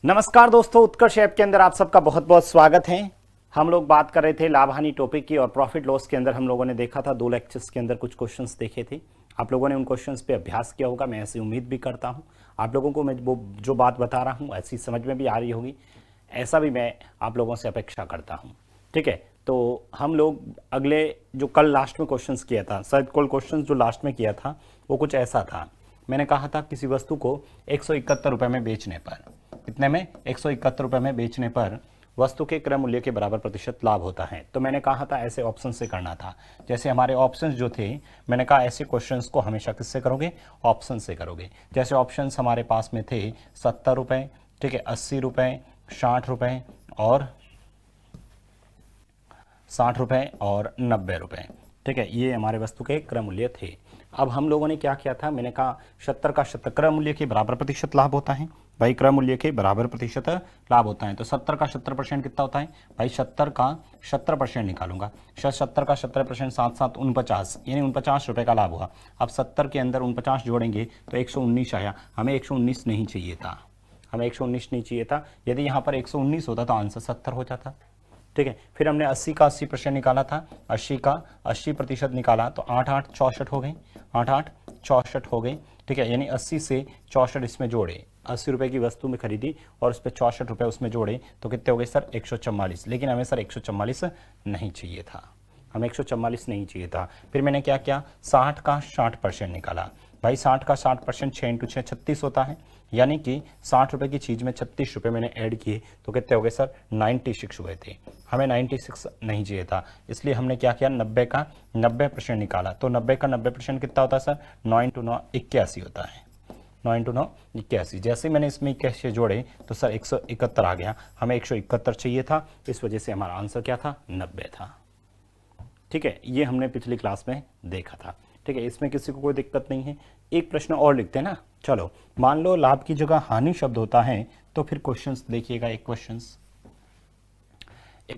नमस्कार दोस्तों, उत्कर्ष ऐप के अंदर आप सबका बहुत बहुत स्वागत है। हम लोग बात कर रहे थे लाभ हानि टॉपिक की और प्रॉफिट लॉस के अंदर हम लोगों ने देखा था 2 लेक्चर्स के अंदर कुछ क्वेश्चंस देखे थे। आप लोगों ने उन क्वेश्चंस पे अभ्यास किया होगा, मैं ऐसी उम्मीद भी करता हूं। आप लोगों को मैं वो जो बात बता रहा हूं ऐसी समझ में भी आ रही होगी, ऐसा भी मैं आप लोगों से अपेक्षा करता हूँ। ठीक है, तो हम लोग अगले जो कल लास्ट में क्वेश्चंस किया था, शायद कल क्वेश्चन जो लास्ट में किया था वो कुछ ऐसा था। मैंने कहा था किसी वस्तु को 171 रुपये में बेचने पर, कितने में, 171 रुपये में बेचने पर वस्तु के क्रय मूल्य के बराबर प्रतिशत लाभ होता है। तो मैंने कहा था ऐसे ऑप्शन से करना था। जैसे हमारे ऑप्शंस जो थे, मैंने कहा ऐसे क्वेश्चंस को हमेशा किससे करोगे, ऑप्शन से करोगे। जैसे ऑप्शंस हमारे पास में थे 70 रुपये, ठीक है, 80 रुपये, 60 रुपये और 60 रुपये और 90 रुपये। ठीक है, ये हमारे वस्तु के क्रय मूल्य थे। अब हम लोगों ने क्या किया था, मैंने कहा 70 का 70 क्रय मूल्य के बराबर प्रतिशत लाभ होता है। भाई क्रय मूल्य के बराबर प्रतिशत लाभ होता है, तो 70 का 70% कितना होता है भाई, 70 का 70% निकालूंगा। 70 का 70% 7 7 49, यानी 49 रुपये का लाभ हुआ। अब 70 के अंदर 49 जोड़ेंगे तो 119 आया। हमें 119 नहीं चाहिए था, हमें 119 नहीं चाहिए था। यदि यहाँ पर 119 होता तो आंसर 70 हो जाता। ठीक है, फिर हमने 80 का 80% निकाला था, 80 का 80% निकाला तो 8 8 64 हो गई, 8 8 64 हो गई। ठीक है, यानी 80 से 64 इसमें जोड़े, 80 रुपये की वस्तु में खरीदी और उस पर 64 रुपये उसमें जोड़े तो कितने हो गए सर, 144। लेकिन हमें सर 144 नहीं चाहिए था, हमें 144 नहीं चाहिए था। फिर मैंने क्या किया, 60 का 60% निकाला। भाई 60 का 60% 6 इंटू 6 36 होता है, यानी कि 60 रुपये की चीज़ में 36 रुपये मैंने ऐड किए तो कितने हो गए सर, 96 हुए थे। हमें 96 नहीं चाहिए था, इसलिए हमने क्या किया, 90 का 90% निकाला। तो 90 का 90% कितना होता है सर, 9 इंटू 9 81 होता है, 9 इंटू 9 81। जैसे मैंने इसमें 81 जोड़े तो सर 171 आ गया। हमें 171 चाहिए था, इस वजह से हमारा आंसर क्या था, 90 था। ठीक है, ये हमने पिछली क्लास में देखा था। ठीक है, इसमें किसी को कोई दिक्कत नहीं है। एक प्रश्न और लिखते हैं ना, चलो। मान लो लाभ की जगह हानि शब्द होता है तो फिर क्वेश्चंस देखिएगा। एक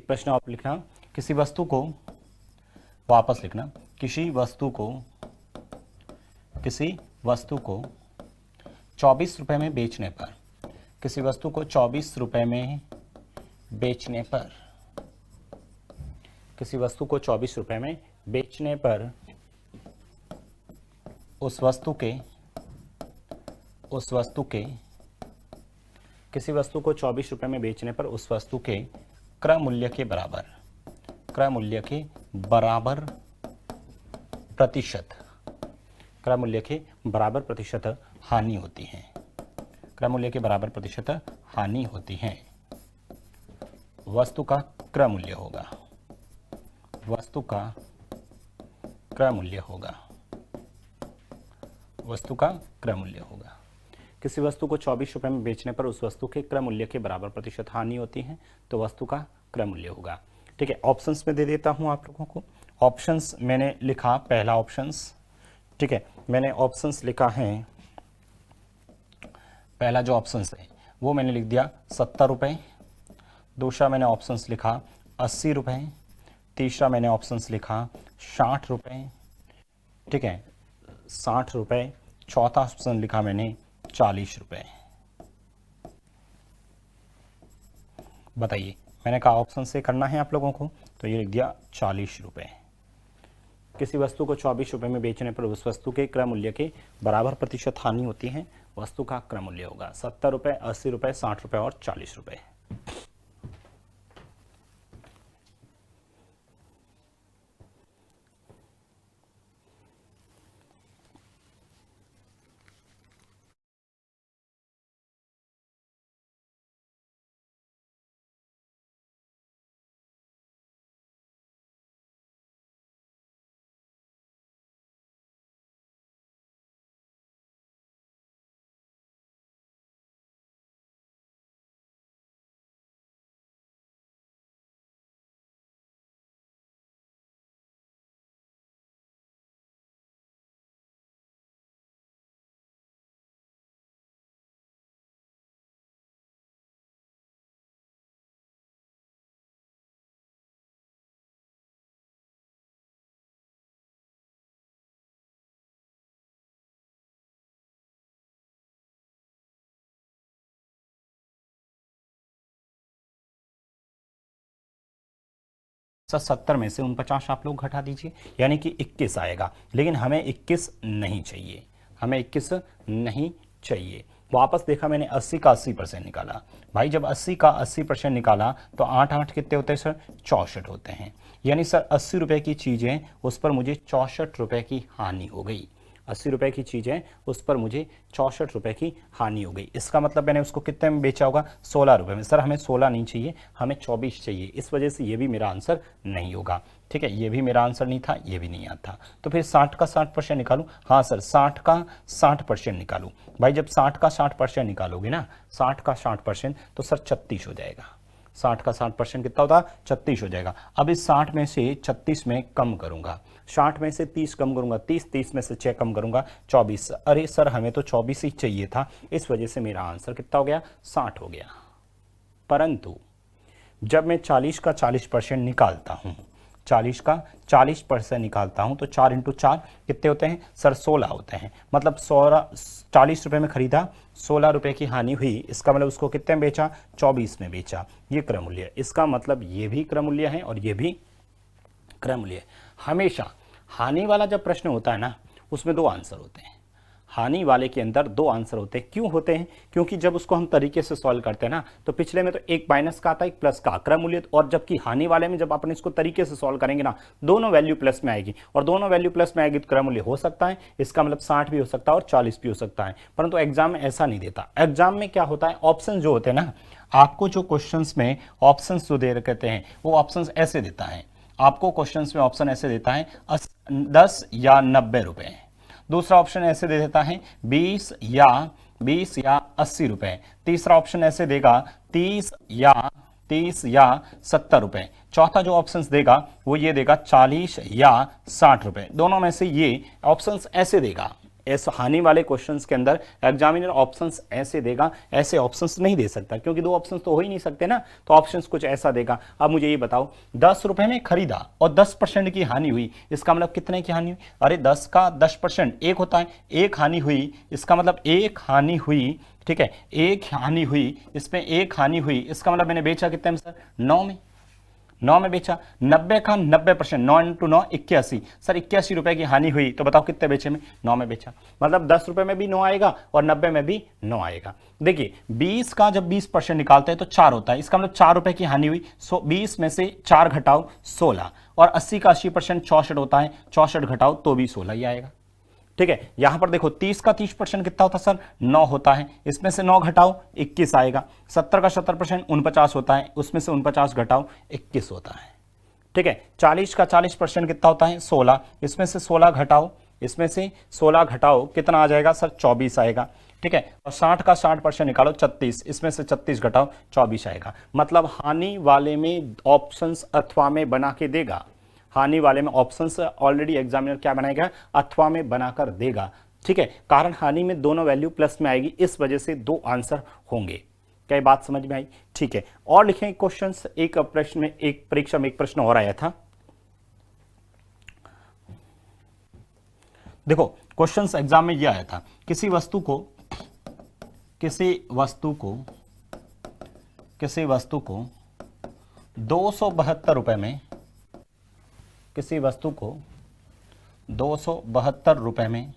प्रश्न आप लिखना, किसी वस्तु को, वापस लिखना, किसी वस्तु को 24 रुपये में बेचने पर, किसी वस्तु को 24 रुपये में बेचने पर, किसी वस्तु को 24 रुपये में बेचने पर उस वस्तु के किसी वस्तु को 24 रुपये में बेचने पर उस वस्तु के क्रय मूल्य के बराबर प्रतिशत, क्रय मूल्य के बराबर प्रतिशत हानि होती है, क्रय मूल्य के बराबर प्रतिशत हानि होती है। वस्तु का क्रय मूल्य होगा, वस्तु का क्रय मूल्य होगा, वस्तु का क्रय मूल्य होगा। किसी वस्तु को 24 रुपये में बेचने पर उस वस्तु के क्रय मूल्य के बराबर प्रतिशत हानि होती है, तो वस्तु का क्रय मूल्य होगा। ठीक है, ऑप्शंस में दे देता हूं आप लोगों को। ऑप्शंस मैंने लिखा, पहला ऑप्शंस, ठीक है, मैंने ऑप्शंस लिखा है, पहला जो ऑप्शंस है वो मैंने लिख दिया 70 रुपये। दूसरा मैंने ऑप्शंस लिखा 80 रुपये। तीसरा मैंने ऑप्शंस लिखा 60 रुपये। ठीक है, 60 रुपये। चौथा ऑप्शन लिखा मैंने 40 रुपये। बताइए, मैंने कहा ऑप्शन से करना है आप लोगों को, तो ये लिख दिया 40 रुपये। किसी वस्तु को 24 रुपये में बेचने पर उस वस्तु के क्रय मूल्य के बराबर प्रतिशत हानि होती है, वस्तु का क्रय मूल्य होगा 70 रुपये, 80 रुपये, 60 रुपये और 40 रुपये। सर 70 में से 49 आप लोग घटा दीजिए, यानी कि 21 आएगा। लेकिन हमें 21 नहीं चाहिए, हमें 21 नहीं चाहिए। वापस देखा मैंने 80 का 80% निकाला। भाई जब 80 का 80% निकाला तो 8 8 कितने होते हैं सर? 64 होते हैं। यानी सर 80 रुपए की चीज़ें उस पर मुझे 64 रुपए की हानि हो गई। 80 रुपए की चीज़ें उस पर मुझे 64 रुपए की हानि हो गई। इसका मतलब मैंने उसको कितने में बेचा होगा? 16 रुपए में। सर हमें 16 नहीं चाहिए, हमें 24 चाहिए। इस वजह से ये भी मेरा आंसर नहीं होगा। ठीक है, ये भी मेरा आंसर नहीं था, ये भी नहीं आता। तो फिर 60 का 60% निकालूं? हाँ सर 60 का 60% निकालूं। भाई जब 60 का 60% निकालोगे ना, 60 का 60%, तो सर 36 हो जाएगा। 60 का 60% कितना होता? 36 हो जाएगा। अब इस 60 में से 36 में कम करूंगा, 60 में से 30 कम करूंगा, 30 में से 6 कम करूंगा, 24। अरे सर हमें तो 24 ही चाहिए था, इस वजह से मेरा आंसर कितना हो गया? 60 हो गया। परंतु जब मैं 40 का 40% निकालता हूं, 40 का 40% निकालता हूं, तो 4 × 4 कितने होते हैं सर? 16 होते हैं। मतलब 40 रुपए में खरीदा, 16 रुपए की हानि हुई। इसका मतलब उसको कितने में बेचा? 24 में बेचा। ये क्रय मूल्य। इसका मतलब ये भी क्रय मूल्य है और ये भी क्रय मूल्य है। हमेशा हानि वाला जब प्रश्न होता है ना, उसमें 2 आंसर होते हैं। हानि वाले के अंदर 2 आंसर होते हैं। क्यों होते हैं? क्योंकि जब उसको हम तरीके से सॉल्व करते हैं ना, तो पिछले में तो एक माइनस का आता है, एक प्लस का क्रय मूल्य, और जबकि हानि वाले में जब अपन इसको तरीके से सॉल्व करेंगे ना, दोनों वैल्यू प्लस में आएगी, और दोनों वैल्यू प्लस में आएगी तो क्रय मूल्य हो सकता है। इसका मतलब 60 भी हो सकता है और 40 भी हो सकता है। परंतु एग्जाम में ऐसा नहीं देता। एग्जाम में क्या होता है, ऑप्शन जो होते हैं ना, आपको जो क्वेश्चन में ऑप्शन जो दे कहते हैं, वो ऑप्शन ऐसे देता है। आपको क्वेश्चन में ऑप्शन ऐसे देता है 10 या 90 रुपए। दूसरा ऑप्शन ऐसे दे देता है 20 या 80 रुपए। तीसरा ऑप्शन ऐसे देगा 30 या 70 रुपए। चौथा जो ऑप्शंस देगा वो ये देगा 40 या 60 रुपए। दोनों में से ये ऑप्शंस ऐसे देगा। ऐसे हानि वाले क्वेश्चंस के अंदर एग्जामिनर ऑप्शंस ऐसे देगा, ऐसे ऑप्शंस नहीं दे सकता, क्योंकि 2 ऑप्शंस तो हो ही नहीं सकते ना। तो ऑप्शंस कुछ ऐसा देगा। अब मुझे ये बताओ, 10 रुपए में खरीदा और 10% की हानि हुई, इसका मतलब कितने की हानि हुई? अरे 10 का 10% 1 होता है, 1 हानि हुई, इसका मतलब 1 हानि हुई। ठीक है, 1 हानि हुई, इसमें 1 हानि हुई, इसका मतलब मैंने बेचा कितने में सर? 9 में। 9 में बेचा। 90 का 90%, 9 × 9 81। सर 81 रुपए की हानि हुई, तो बताओ कितने बेचे में? 9 में बेचा। मतलब 10 रुपए में भी 9 आएगा और 90 में भी 9 आएगा। देखिए 20 का जब 20% निकालते हैं तो 4 होता है, इसका मतलब 4 रुपए की हानि हुई। 20 में से 4 घटाओ 16, और 80 का 80% 64 होता है, 64 घटाओ तो भी 16 ही आएगा। ठीक है, यहां पर देखो 30 का 30% कितना होता है सर? 9 होता है, इसमें से 9 घटाओ 21 आएगा। 70 का 70% 49 होता है, उसमें से 49 घटाओ 21 होता है। ठीक है, 40 का 40% कितना होता है? 16, इसमें से 16 घटाओ, इसमें से 16 घटाओ कितना आ जाएगा सर? 24 आएगा। ठीक है, और 60 का 60% निकालो 36, इसमें से 36 घटाओ 24 आएगा। मतलब हानि वाले में ऑप्शंस अथवा में बना के देगा। हानि वाले में ऑप्शंस ऑलरेडी एग्जामिनर क्या बनाएगा? अथवा में बनाकर देगा। ठीक है, कारण हानि में दोनों वैल्यू प्लस में आएगी, इस वजह से 2 आंसर होंगे। क्या बात समझ में आई? ठीक है, और लिखें क्वेश्चंस। एक प्रश्न में, एक परीक्षा में एक प्रश्न और आया था। देखो क्वेश्चंस एग्जाम में यह आया था, किसी वस्तु को 272 रुपए में, किसी वस्तु को 272 रुपए में,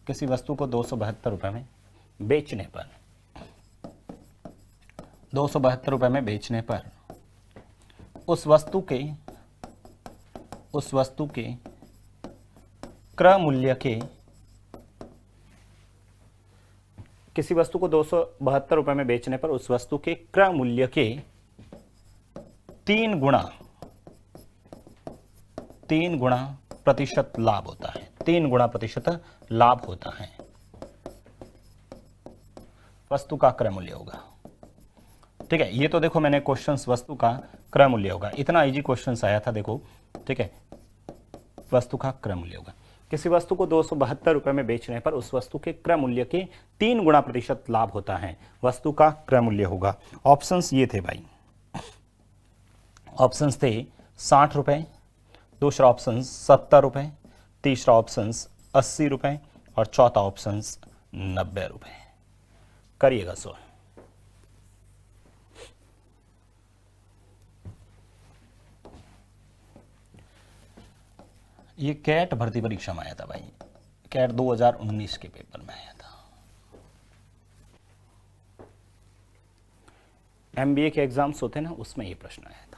किसी वस्तु को 272 रुपए में बेचने पर, 272 रुपए में बेचने पर उस वस्तु के क्रय मूल्य के, किसी वस्तु को 272 रुपए में बेचने पर उस वस्तु के क्रय मूल्य के 3 गुना प्रतिशत लाभ होता है। 3 गुना प्रतिशत लाभ होता है। वस्तु का क्रय मूल्य होगा। ठीक है, ये तो देखो मैंने क्वेश्चंस वस्तु का क्रय मूल्य होगा, इतना इजी क्वेश्चंस आया था देखो। ठीक है, वस्तु का क्रय मूल्य होगा। किसी वस्तु को 272 रुपए में बेचने पर उस वस्तु के क्रय मूल्य के 3 गुना प्रतिशत लाभ होता है। वस्तु का क्रय मूल्य होगा। ऑप्शंस ये थे भाई, ऑप्शंस थे 60 रुपए, दूसरा ऑप्शन 70 रुपए, तीसरा ऑप्शन 80 रुपए और चौथा ऑप्शन 90 रुपए। करिएगा सो। ये कैट भर्ती परीक्षा में आया था भाई, कैट 2019 के पेपर में आया था। एमबीए के एग्जाम्स होते हैं ना, उसमें ये प्रश्न आया था।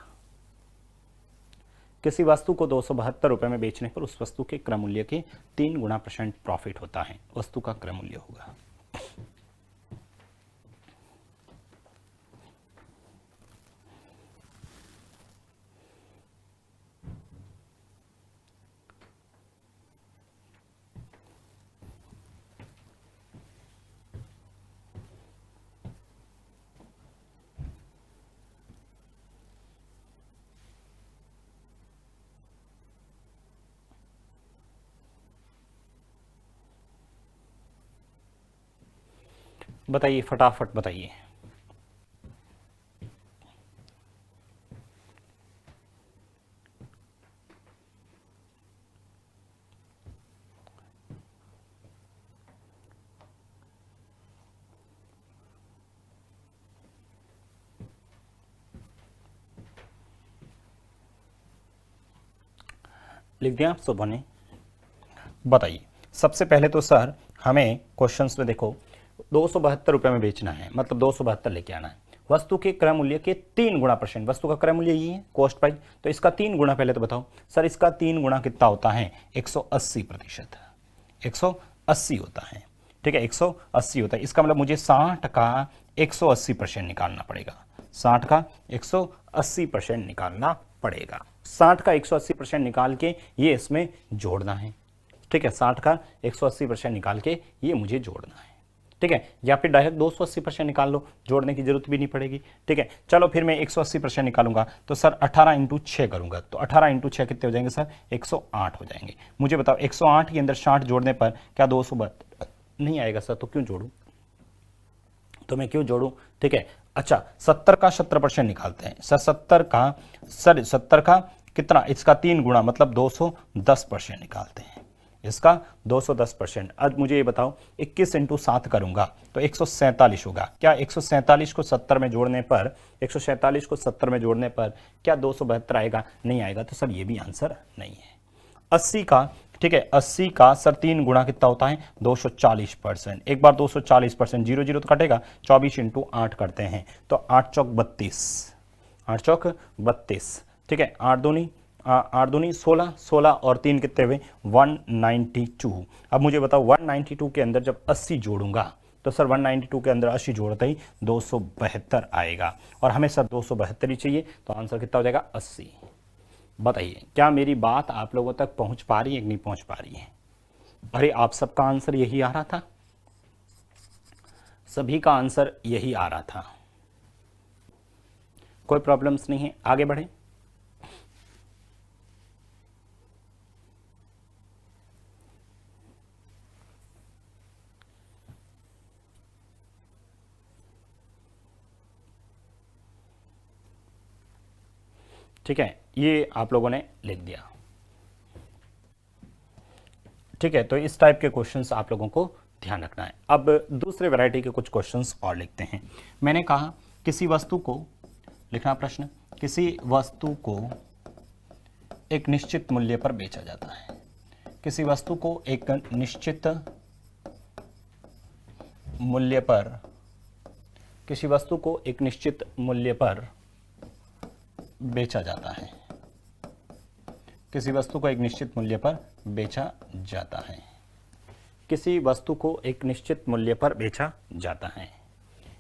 किसी वस्तु को 272 रुपए में बेचने पर उस वस्तु के क्रय मूल्य के 3 गुना % प्रॉफिट होता है, वस्तु का क्रय मूल्य होगा। बताइए फटाफट बताइए। लिख दिया आप सुबह ने? बताइए। सबसे पहले तो सर हमें क्वेश्चंस में देखो 272 रुपए में बेचना है, मतलब 272 लेके आना है। वस्तु के क्रय मूल्य के 3 गुना %, वस्तु का क्रय मूल्य ये है कॉस्ट प्राइस, तो इसका 3 गुना पहले तो बताओ सर, इसका 3 गुना कितना होता है? 180%। 180 होता है, ठीक है, 180 होता है। इसका मतलब मुझे 60 का 180% निकालना पड़ेगा, 60 का 180% निकालना पड़ेगा। 60 का 180% निकाल के ये इसमें जोड़ना है, ठीक है, 60 का 180% निकाल के ये मुझे जोड़ना है, ठीक है, या फिर डायरेक्ट 280% निकाल लो, जोड़ने की जरूरत भी नहीं पड़ेगी, ठीक है। चलो फिर मैं 180% निकालूंगा तो सर 18 × 6 करूंगा, तो 18 × 6 कितने हो जाएंगे सर? 108 हो जाएंगे। मुझे बताओ 108 के अंदर 60 जोड़ने पर क्या 272 नहीं आएगा सर? तो क्यों जोड़ू, तो मैं क्यों जोड़ू, ठीक है। अच्छा 70 का 70% निकालते हैं सर, 70 का कितना? इसका 3 गुना मतलब 210% निकालते हैं, इसका 210%। अब मुझे ये बताओ 21 × 7 करूंगा तो 147 होगा। क्या 147 को 70 में जोड़ने पर, 147 को 70 में जोड़ने पर क्या 272 आएगा? नहीं आएगा, तो सर ये भी आंसर नहीं है। 80 का, ठीक है, 80 का सर 3 गुना कितना होता है? 240%। एक बार 240%, 0 0 तो कटेगा, 24 × 8 करते हैं तो 8 चौक 32, 8 चौक 32, ठीक है, 8 दूनी 16, 16 और 3 कितने हुए? 192। अब मुझे बताओ 192 के अंदर जब 80 जोड़ूंगा तो सर 192 के अंदर 80 जोड़ते ही 272 आएगा, और हमें सर 272 ही चाहिए, तो आंसर कितना हो जाएगा? 80। बताइए क्या मेरी बात आप लोगों तक पहुंच पा रही है कि नहीं पहुंच पा रही है? अरे आप सबका आंसर यही आ रहा था, सभी का आंसर यही आ रहा था, कोई प्रॉब्लम्स नहीं है, आगे बढ़े। ठीक है, ये आप लोगों ने लिख दिया, ठीक है। तो इस टाइप के क्वेश्चंस आप लोगों को ध्यान रखना है। अब दूसरे वैरायटी के कुछ क्वेश्चंस और लिखते हैं। मैंने कहा किसी वस्तु को लिखना प्रश्न, किसी वस्तु को एक निश्चित मूल्य पर बेचा जाता है, किसी वस्तु को एक निश्चित मूल्य पर, किसी वस्तु को एक निश्चित मूल्य पर बेचा जाता है, किसी वस्तु को एक निश्चित मूल्य पर बेचा जाता है, किसी वस्तु को एक निश्चित मूल्य पर बेचा जाता है।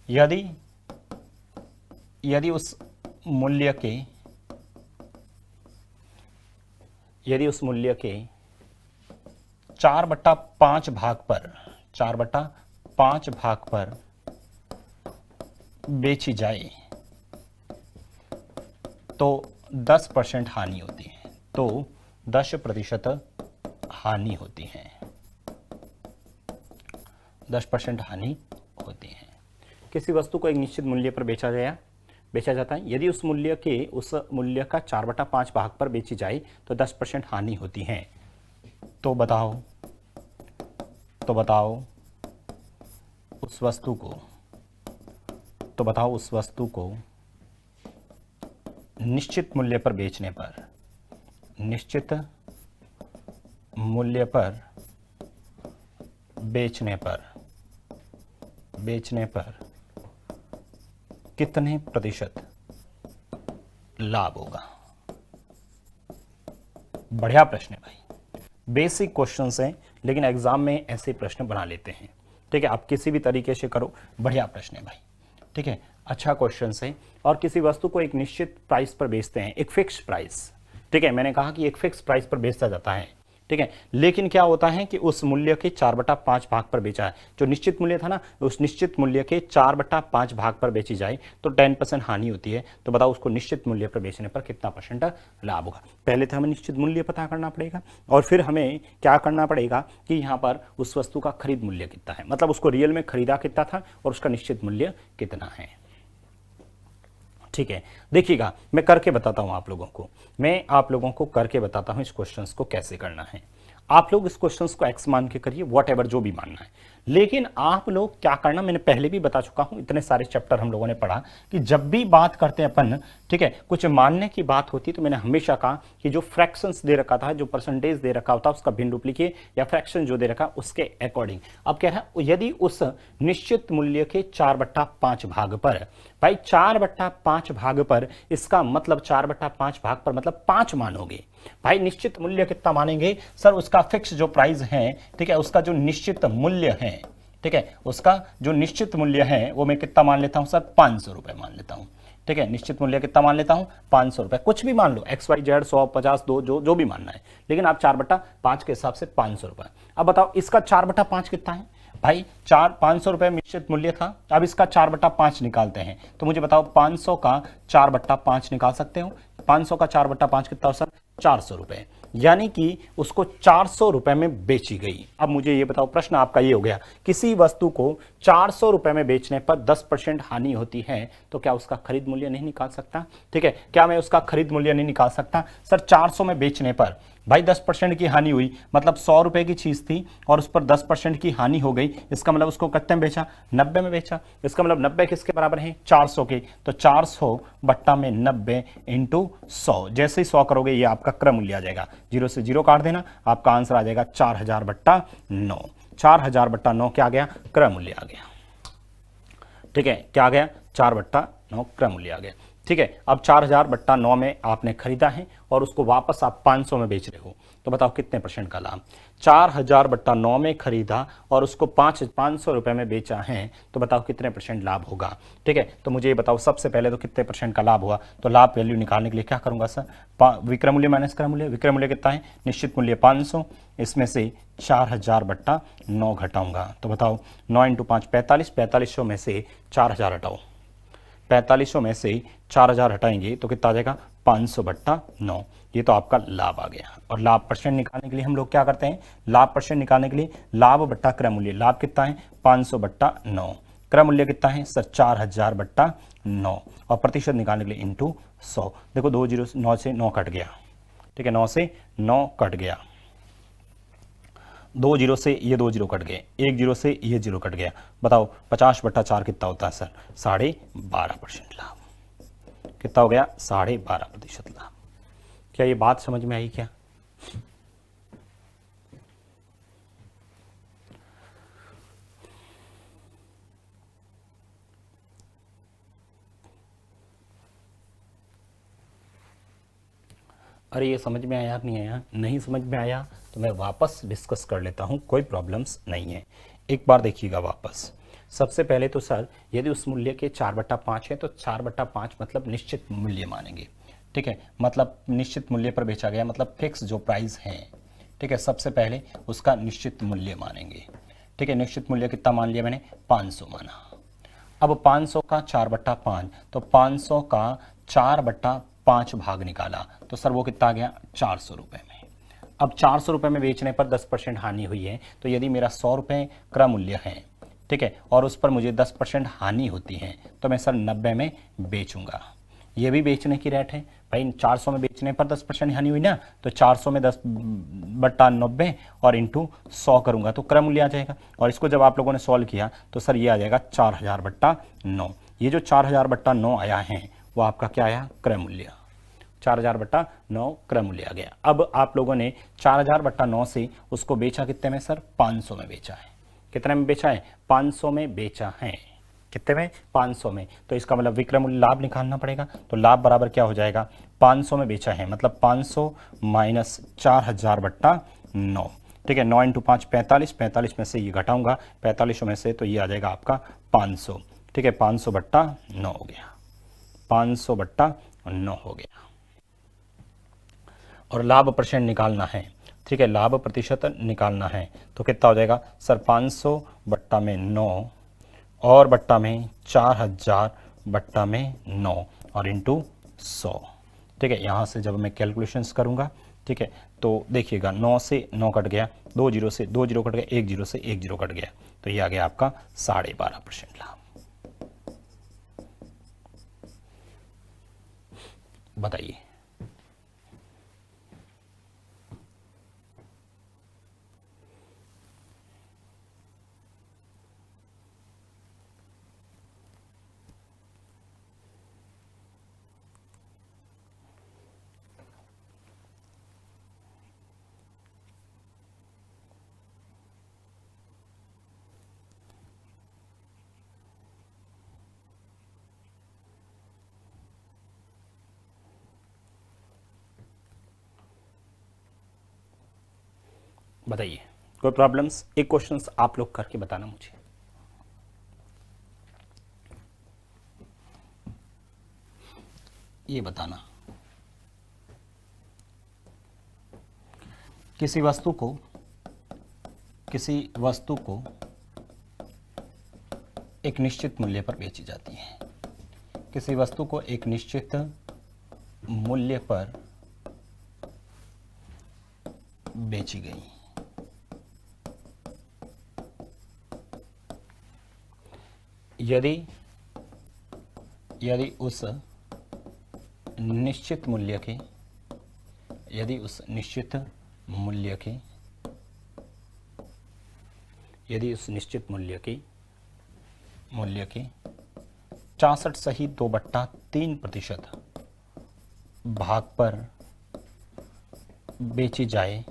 यदि उस मूल्य के 4/5 भाग पर, 4/5 भाग पर बेची जाए तो 10% हानि होती है, तो 10% हानि होती है, 10% हानि होती है। किसी वस्तु को एक निश्चित मूल्य पर बेचा जाता है, यदि उस मूल्य का 4/5 भाग पर बेची जाए तो 10% हानि होती है। तो बताओ उस वस्तु को निश्चित मूल्य पर बेचने पर, निश्चित मूल्य पर बेचने पर कितने प्रतिशत लाभ होगा। बढ़िया प्रश्न है भाई, बेसिक क्वेश्चंस हैं लेकिन एग्जाम में ऐसे प्रश्न बना लेते हैं। ठीक है, आप किसी भी तरीके से करो, बढ़िया प्रश्न है भाई। ठीक है, अच्छा क्वेश्चन है। और किसी वस्तु को एक निश्चित प्राइस पर बेचते हैं, एक फिक्स प्राइस। ठीक है, मैंने कहा कि एक फिक्स प्राइस पर बेचा जाता है। ठीक है, लेकिन क्या होता है कि उस मूल्य के 4/5 भाग पर बेचा है, जो निश्चित मूल्य था ना, उस निश्चित मूल्य के 4/5 भाग पर बेची जाए तो 10% हानि होती है। तो बताओ उसको निश्चित मूल्य पर बेचने पर कितना परसेंट लाभ होगा। पहले तो हमें निश्चित मूल्य पता करना पड़ेगा और फिर हमें क्या करना पड़ेगा कि यहाँ पर उस वस्तु का खरीद मूल्य कितना है, मतलब उसको रियल में खरीदा कितना था और उसका निश्चित मूल्य कितना है। ठीक है, देखिएगा मैं करके बताता हूं आप लोगों को, मैं आप लोगों को करके बताता हूं इस क्वेश्चंस को कैसे करना है। आप लोग इस क्वेश्चंस को एक्स मान के करिए, वॉट एवर जो भी मानना है। लेकिन आप लोग क्या करना, मैंने पहले भी बता चुका हूं, इतने सारे चैप्टर हम लोगों ने पढ़ा कि जब भी बात करते हैं अपन, ठीक है, कुछ मानने की बात होती तो मैंने हमेशा कहा कि जो फ्रैक्शंस दे रखा था, जो परसेंटेज दे रखा होता उसका भिन्न रूप लिखिए, या फ्रैक्शन जो दे रखा उसके अकॉर्डिंग। अब क्या है, यदि उस निश्चित मूल्य के 4/5 भाग पर, भाई 4/5 भाग पर, इसका मतलब 4/5 भाग पर मतलब 5 मानोगे। भाई निश्चित मूल्य कितना मानेंगे सर, उसका फिक्स जो प्राइस है, ठीक है, उसका जो निश्चित मूल्य है, ठीक है, उसका जो निश्चित मूल्य है वो मैं कितना मान लेता हूं सर, 500 रुपए मान लेता हूं। ठीक है, निश्चित मूल्य कितना मान लेता हूं, 500 रुपए, कुछ भी मान लो, XYZ 100 50 2 जो भी मानना है, लेकिन आप 4/5 के हिसाब से 500 रुपए। अब बताओ इसका 4/5 कितना है भाई, 500 रुपए निश्चित मूल्य था, अब इसका 4/5 निकालते हैं। तो मुझे बताओ 500 का 4/5 निकाल सकते हो, 500 का 4/5 कितना हो सर, 400 रुपए, यानी कि उसको 400 रुपए में बेची गई। अब मुझे ये बताओ, प्रश्न आपका ये हो गया, किसी वस्तु को 400 रुपए में बेचने पर 10% हानि होती है तो क्या उसका खरीद मूल्य नहीं निकाल सकता। ठीक है, क्या मैं उसका खरीद मूल्य नहीं निकाल सकता सर। 400 में बेचने पर भाई 10% की हानि हुई, मतलब 100 रुपए की चीज थी और उस पर 10% की हानि हो गई, इसका मतलब उसको कितने में बेचा, 90 में बेचा। इसका मतलब 90 किसके बराबर है, 400 के, तो 400/90 इंटू 100, जैसे ही 100 करोगे ये आपका क्रम मूल्य आ जाएगा, 0 से 0 काट देना, आपका आंसर आ जाएगा 4000/9। 4000/9 क्या आ गया, क्रम मूल्य आ गया। ठीक है, क्या आ गया, 4/9 क्रम मूल्य आ गया। ठीक है, अब 4000/9 में आपने खरीदा है और उसको वापस आप 500 में बेच रहे हो, तो बताओ कितने परसेंट का लाभ। 4000/9 में खरीदा और उसको 500 रुपए में बेचा है, तो बताओ कितने परसेंट लाभ होगा। ठीक है, तो मुझे ये बताओ सबसे पहले तो कितने परसेंट का लाभ हुआ। तो लाभ वैल्यू निकालने के लिए क्या करूंगा सर, विक्रय मूल्य माइनस क्रय मूल्य। विक्रय मूल्य कितना है, निश्चित मूल्य 500, इसमें से 4000/9 घटाऊंगा, तो बताओ 9 × 5 45, 4500 में से 4000 हटाओ, 4500 में से 4000 हटाएंगे तो कितना आ जाएगा, 500/9। ये तो आपका लाभ आ गया। और लाभ परसेंट निकालने के लिए हम लोग क्या करते हैं, लाभ परसेंट निकालने के लिए लाभ बट्टा क्रय मूल्य, लाभ कितना है 500/9, क्रय मूल्य कितना है सर 4000/9, और प्रतिशत निकालने के लिए इंटू 100। देखो 2 0 9 से 9 कट गया। ठीक है, 9 से 9 कट गया, 2 0 से ये 2 0 कट गए, 1 0 से ये 0 कट गया। बताओ 50/4 कितना होता है सर, 12.5% लाभ। कितना हो गया, 12.5% लाभ। क्या ये बात समझ में आई क्या। अरे ये समझ में आया नहीं आया, नहीं समझ में आया तो मैं वापस डिस्कस कर लेता हूँ, कोई प्रॉब्लम्स नहीं है। एक बार देखिएगा वापस। सबसे पहले तो सर यदि उस मूल्य के 4/5 है तो 4/5 मतलब निश्चित मूल्य मानेंगे। ठीक है, मतलब निश्चित मूल्य पर बेचा गया, मतलब फिक्स जो प्राइस है। ठीक है, सबसे पहले उसका निश्चित मूल्य मानेंगे। ठीक है, निश्चित मूल्य कितना मान लिया मैंने, 500 माना। अब 500 का 4/5, तो 500 का 4/5 भाग निकाला तो सर वो कितना आ गया, 400 रुपए में। अब 400 रुपए में बेचने पर 10% हानि हुई है, तो यदि मेरा 100 रुपए क्रय मूल्य है, ठीक है, और उस पर मुझे 10% हानि होती है, तो मैं सर 90 में बेचूंगा। ये भी बेचने की रेट है भाई, 400 में बेचने पर 10% हानि हुई ना, तो 400 में 10/90 और इंटू 100 करूंगा तो क्रय मूल्य आ जाएगा। और इसको जब आप लोगों ने सॉल्व किया तो सर ये आ जाएगा 4000/9। ये जो 4000/9 आया है वो आपका क्या आया, क्रय मूल्य। 4000/9 क्रय मूल्य आ गया। अब आप लोगों ने 4000/9 से उसको बेचा कितने में सर? 500 में बेचा है। कितने में बेचा है? 500 में बेचा है। कितने में? 500 में। तो इसका मतलब विक्रय मूल्य लाभ निकालना पड़ेगा। तो लाभ बराबर क्या हो जाएगा? 500 में बेचा है मतलब 500 माइनस 4000/9। ठीक है, 9 × 5 45, 45 में से ये घटाऊंगा 45 में से, तो ये आ जाएगा आपका 500। ठीक है, 500/9 हो गया, 500/9 हो गया। और लाभ परसेंट निकालना है। ठीक है, लाभ प्रतिशत निकालना है तो कितना हो जाएगा सर? 500/9 और बट्टा में 4000/9 और इंटू 100। ठीक है, यहाँ से जब मैं कैलकुलेशंस करूँगा, ठीक है, तो देखिएगा 9 से 9 कट गया, 2 जीरो से 2 जीरो कट गया, 1 जीरो से 1 जीरो कट गया, तो ये आ गया आपका 12.5% लाभ। बताइए। बताइए, कोई प्रॉब्लम्स? एक क्वेश्चंस आप लोग करके बताना मुझे। ये बताना, किसी वस्तु को एक निश्चित मूल्य पर बेची जाती है। किसी वस्तु को एक निश्चित मूल्य पर बेची गई। यदि उस निश्चित मूल्य के 64 सही 2/3% भाग पर बेची जाए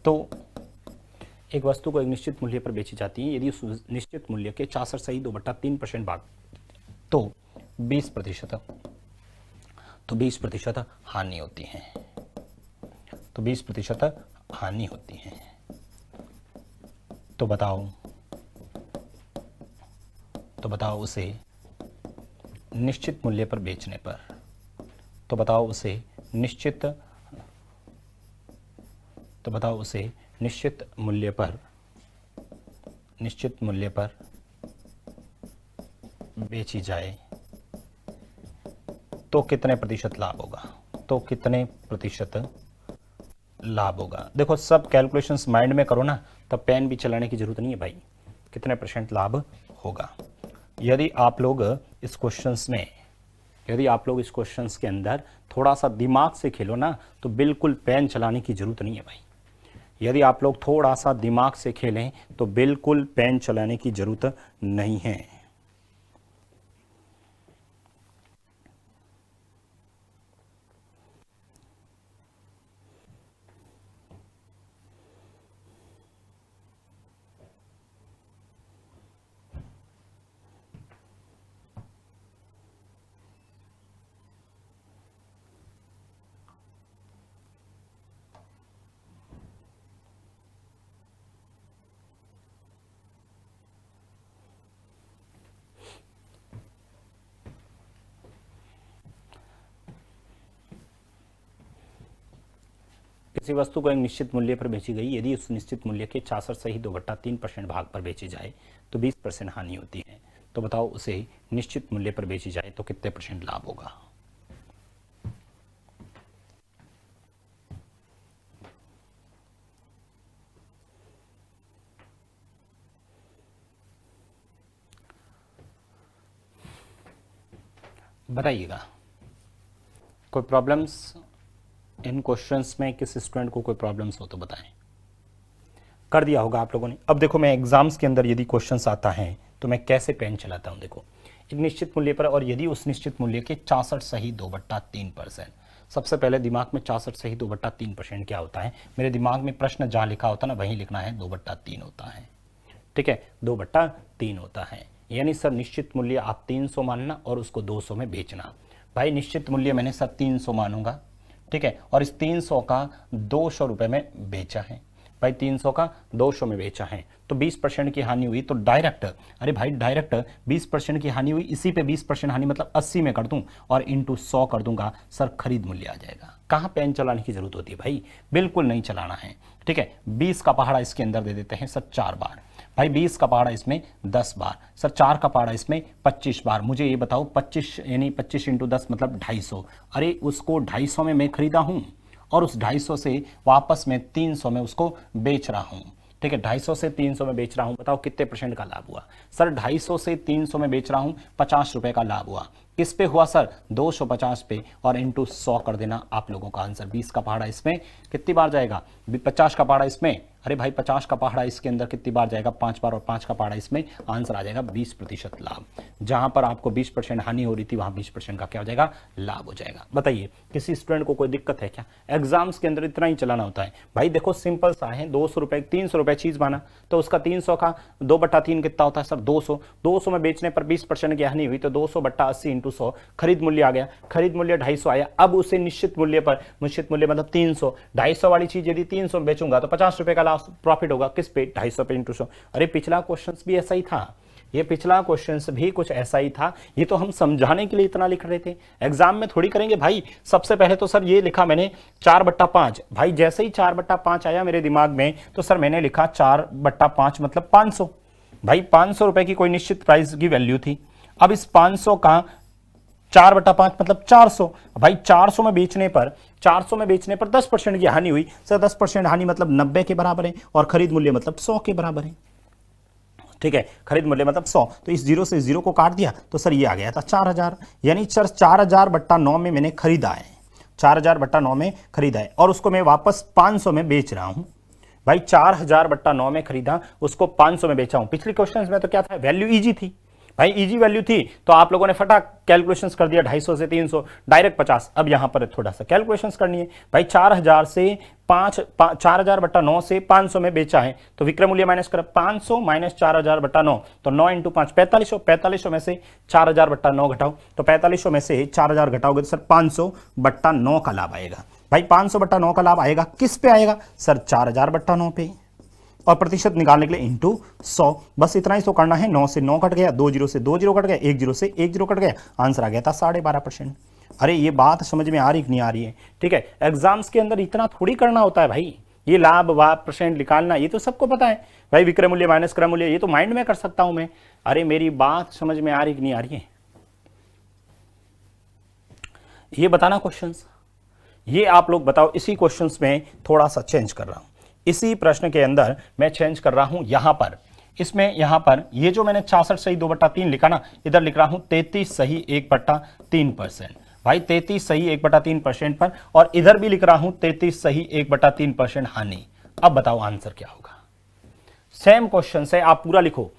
तो एक वस्तु को एक निश्चित मूल्य पर बेची जाती है। यदि उस निश्चित मूल्य के 64 सही 2/3% भाग तो 20% हानि होती है। तो 20% हानि होती है। तो बताओ उसे निश्चित मूल्य पर बेचने पर, तो बताओ उसे निश्चित मूल्य पर बेची जाए तो कितने प्रतिशत लाभ होगा? देखो, सब कैलकुलेशंस माइंड में करो ना, तब पेन भी चलाने की जरूरत नहीं है भाई। कितने % लाभ होगा? यदि आप लोग इस क्वेश्चंस के अंदर थोड़ा सा दिमाग से खेलो ना, तो बिल्कुल पेन चलाने की जरूरत नहीं है भाई। यदि आप लोग थोड़ा सा दिमाग से खेलें तो बिल्कुल पेन चलाने की जरूरत नहीं है। किसी वस्तु को एक निश्चित मूल्य पर बेची गई, यदि उस निश्चित मूल्य के 64 सही 2/3% भाग पर बेची जाए तो 20% हानि होती है। तो बताओ उसे निश्चित मूल्य पर बेची जाए तो कितने % लाभ होगा? बताइएगा। कोई प्रॉब्लम्स इन क्वेश्चंस में? किस स्टूडेंट को कोई प्रॉब्लम्स हो तो बताएं। कर दिया होगा आप लोगों ने। अब देखो, मैं एग्जाम्स के अंदर यदि क्वेश्चंस आता है तो मैं कैसे पेन चलाता हूं। देखो, एक निश्चित मूल्य पर, और यदि उस निश्चित मूल्य के 64 सही 2/3%। सबसे पहले दिमाग में 64 सही 2/3% क्या होता है, मेरे दिमाग में प्रश्न जहाँ लिखा होता है ना वहीं लिखना है, 2/3 होता है। ठीक है, 2/3 होता है। यानी सर निश्चित मूल्य आप 300 मानना और उसको 200 में बेचना। भाई निश्चित मूल्य मैंने सर 300 मानूंगा, ठीक है, और इस 300 का 200 रुपये में बेचा है। भाई 300 का 200 में बेचा है तो 20% की हानि हुई, तो डायरेक्ट, अरे भाई डायरेक्ट 20% की हानि हुई, इसी पे 20% हानि मतलब 80 में कर दूं और इंटू 100 कर दूंगा, सर खरीद मूल्य आ जाएगा। कहाँ पेन चलाने की जरूरत होती है भाई, बिल्कुल नहीं चलाना है। ठीक है, 20 का पहाड़ा इसके अंदर दे देते हैं सर 4 बार, भाई 20 का पहाड़ा इसमें 10 बार, सर 4 का पहाड़ा इसमें 25 बार। मुझे ये बताओ 25 यानी 25 इंटू 10 मतलब 250। अरे उसको 250 में मैं खरीदा हूं और उस 250 से वापस में 300 में उसको बेच रहा हूं। ठीक है, 250 से 300 में बेच रहा हूं, बताओ कितने % का लाभ हुआ। सर 250 से 300 में बेच रहा हूं, 50 रुपए का लाभ हुआ। किस पे हुआ सर, 250 पे, और इंटू 100 कर देना आप लोगों का आंसर। 20 का पहाड़ा इसमें कितनी बार जाएगा, 50 का पहाड़ा इसमें, अरे भाई 50 का पहाड़ा इसके अंदर कितनी बार जाएगा, 5 बार, और 5 का पहाड़ा इसमें, आंसर आ जाएगा 20% लाभ। जहां पर आपको 20% हानि हो रही थी वहां 20% का क्या हो जाएगा, लाभ हो जाएगा। बताइए किसी स्टूडेंट को कोई दिक्कत है क्या, एग्जाम्स के अंदर इतना ही चलाना होता है भाई। देखो सिंपल सा है, 200 रुपए 300 रुपए चीज माना तो उसका 300 का 2/3 कितना होता है सर, 200। 200 में बेचने पर 20% की हानि हुई तो 200/80 इंटू 100 खरीद मूल्य आ गया। खरीद मूल्य 250 आया। अब उसे निश्चित मूल्य पर, निश्चित मूल्य मतलब 300, 250 वाली चीज यदि 300 में बेचूंगा तो 50 रुपए का लाभ प्रॉफिट होगा। किस पे, 250 पे इंटू 100। अरे पिछला क्वेश्चन भी ऐसा ही था, ये पिछला क्वेश्चन भी कुछ ऐसा ही था। ये तो हम समझाने के लिए इतना लिख रहे थे, एग्जाम में थोड़ी करेंगे भाई। सबसे पहले तो सर ये लिखा मैंने 4/5। भाई जैसे ही 4/5 आया मेरे दिमाग में तो सर मैंने लिखा 4/5 मतलब 500। भाई 500 रुपए की कोई निश्चित प्राइस की वैल्यू थी। अब इस 500 का 4/5 मतलब 400। भाई 400 में बेचने पर 10% की हानि हुई। सर 10% हानि मतलब 90 के बराबर है, और खरीद मूल्य मतलब 100 के बराबर है। ठीक है, खरीद मूल्य मतलब 100, तो इस 0 से 0 को काट दिया तो सर ये आ गया था 4000। यानी सर 4000/9 में मैंने खरीदा है, 4000/9 में खरीदा है, और उसको मैं वापस 500 में बेच रहा हूं। भाई 4000/9 में खरीदा, उसको 500 में बेचा हूं। पिछले क्वेश्चन में तो क्या था, वैल्यू इजी थी भाई, इजी वैल्यू थी तो आप लोगों ने फटाक कैलकुलेशंस कर दिया, 250 से 300 डायरेक्ट 50। अब यहां पर थोड़ा सा कैलकुलेशंस करनी है भाई। 4000/9 से 500 में बेचा है तो विक्रय मूल्य माइनस कर, 500 माइनस 4000/9 तो 9 इंटू 5 4500। 4500 में से 4000/9 घटाओ तो 4500 में से 4000 घटाओगे तो सर 500/9 का लाभ आएगा। भाई 500/9 का लाभ आएगा, किस पे आएगा सर, 4000/9 पे, और प्रतिशत निकालने के लिए इंटू 100। बस इतना ही तो करना है। 9 से 9 कट गया, 2 0 से 2 0 कट गया, 1 0 से 1 0 कट गया, आंसर आ गया था 12.5%। अरे ये बात समझ में आ रही कि नहीं आ रही है। ठीक है, एग्जाम्स के अंदर इतना थोड़ी करना होता है भाई, ये लाभ वाभ % निकालना ये तो सबको पता है भाई। विक्रय मूल्य माइनस क्रय मूल्य ये तो माइंड में कर सकता हूं मैं। अरे मेरी बात समझ में आ रही कि नहीं आ रही है, ये बताना क्वेश्चंस। ये आप लोग बताओ, इसी क्वेश्चंस में थोड़ा सा चेंज कर रहा हूं, इसी प्रश्न के अंदर मैं चेंज कर रहा हूं। यहां पर इसमें, यहां पर ये जो मैंने 66 सही 2/3 लिखा ना, इधर लिख रहा हूं 33 सही 1/3%। भाई 33 सही 1/3% पर, और इधर भी लिख रहा हूं 33 सही 1/3% हानि। अब बताओ आंसर क्या होगा। सेम क्वेश्चन से आप पूरा लिखो।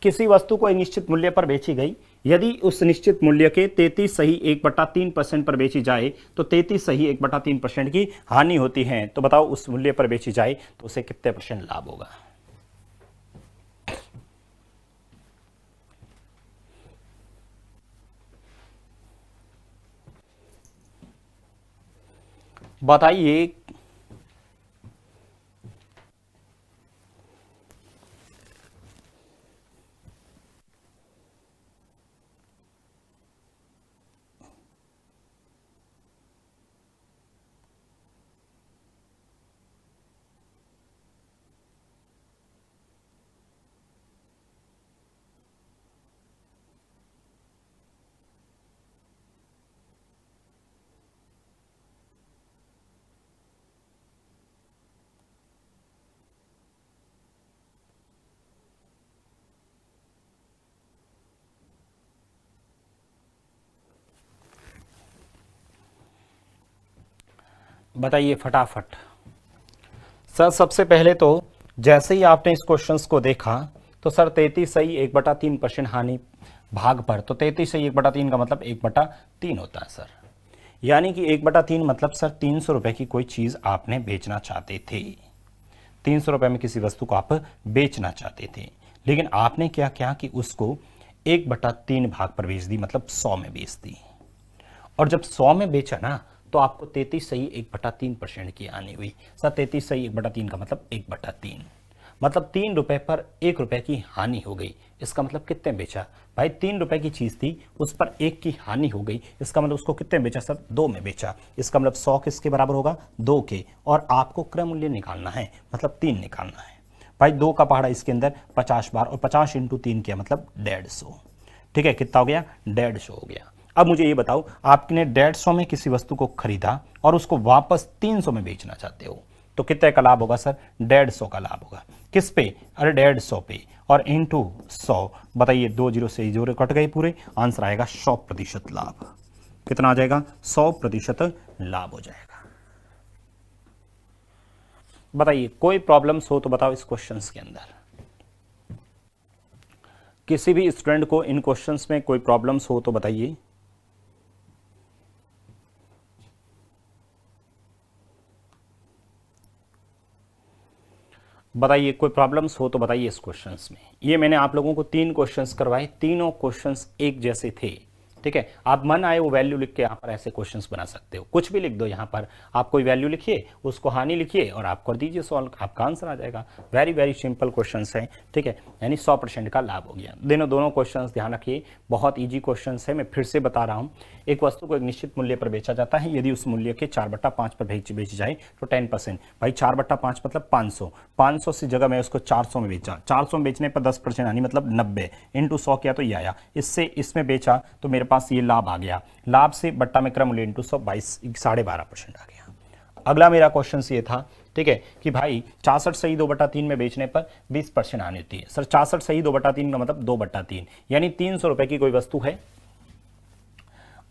किसी वस्तु को एक निश्चित मूल्य पर बेची गई, यदि उस निश्चित मूल्य के 33 सही 1/3% पर बेची जाए तो 33 सही 1/3% की हानि होती है। तो बताओ उस मूल्य पर बेची जाए तो उसे कितने % लाभ होगा। बताइए। बताइए फटाफट। सर सबसे पहले तो जैसे ही आपने इस क्वेश्चंस को देखा तो सर 33 सही 1/3% हानि भाग पर, तो 33 सही 1/3 का मतलब 1/3 होता है सर। यानी कि 1/3 मतलब सर 300 रुपए की कोई चीज आपने बेचना चाहते थे, 300 रुपए में किसी वस्तु को आप बेचना चाहते थे, लेकिन आपने क्या किया कि उसको 1/3 भाग पर बेच दी, मतलब 100 में बेच दी। और जब 100 में बेचा ना तो आपको 33 सही 1/3% की आनी हुई। सर 33 सही 1/3 का मतलब 1/3, मतलब 3 रुपए पर 1 रुपए की हानि हो गई। इसका मतलब कितने बेचा भाई, 3 रुपए की चीज थी उस पर 1 की हानि हो गई, इसका मतलब उसको कितने बेचा सर, 2 में बेचा। इसका मतलब 100 किसके बराबर होगा, 2 के, और आपको क्रय मूल्य निकालना है, मतलब 3 निकालना है भाई। 2 का पहाड़ा इसके अंदर 50 बार, और 50 × 3 किया मतलब 150। ठीक है, कितना हो गया, 150 हो गया। अब मुझे ये बताओ, आपने 150 में किसी वस्तु को खरीदा और उसको वापस 300 में बेचना चाहते हो, तो कितने का लाभ होगा सर, 150 का लाभ होगा। किस पे, अरे 150 पे, और इंटू 100, बताइए 2 जीरो से जीरो कट गए पूरे, आंसर आएगा 100% लाभ। कितना आ जाएगा, 100% लाभ हो जाएगा। बताइए कोई प्रॉब्लम्स हो तो बताओ इस क्वेश्चंस के अंदर, किसी भी स्टूडेंट को इन क्वेश्चंस में कोई प्रॉब्लम्स हो तो बताइए। बताइए कोई प्रॉब्लम्स हो तो बताइए इस क्वेश्चंस में। ये मैंने आप लोगों को 3 क्वेश्चंस करवाए, तीनों क्वेश्चंस एक जैसे थे। ठीक है, आप मन आए वो वैल्यू लिख के यहाँ पर ऐसे क्वेश्चंस बना सकते हो, कुछ भी लिख दो यहाँ पर, आप कोई वैल्यू लिखिए, उसको हानि लिखिए और आप कर दीजिए सॉल्व, आपका आंसर आ जाएगा। वेरी वेरी सिंपल क्वेश्चंस है। ठीक है, यानी 100% का लाभ हो गया। दोनों क्वेश्चंस ध्यान रखिए, बहुत ईजी क्वेश्चंस है। मैं फिर से बता रहा हूँ, एक वस्तु को एक निश्चित मूल्य पर बेचा जाता है, यदि उस मूल्य के 4/5 पर बेची जाए तो 10%। भाई 4/5 मतलब 500, 500 से जगह मैं उसको 400 में बेचा, 400 में बेचने पर 10% यानी मतलब 90 इंटू 100 किया तो ये आया, इससे इसमें बेचा तो मेरे पास ये लाभ आ गया, लाभ से बट्टा में क्रय मूल्य इंटू 100 12.5% आ गया। अगला मेरा क्वेश्चन ये था, ठीक है, कि भाई 64 सही 2/3 में बेचने पर 20% आनी होती है। सर 64 सही 2/3 का मतलब 2/3, यानी 300 रुपए की कोई वस्तु है,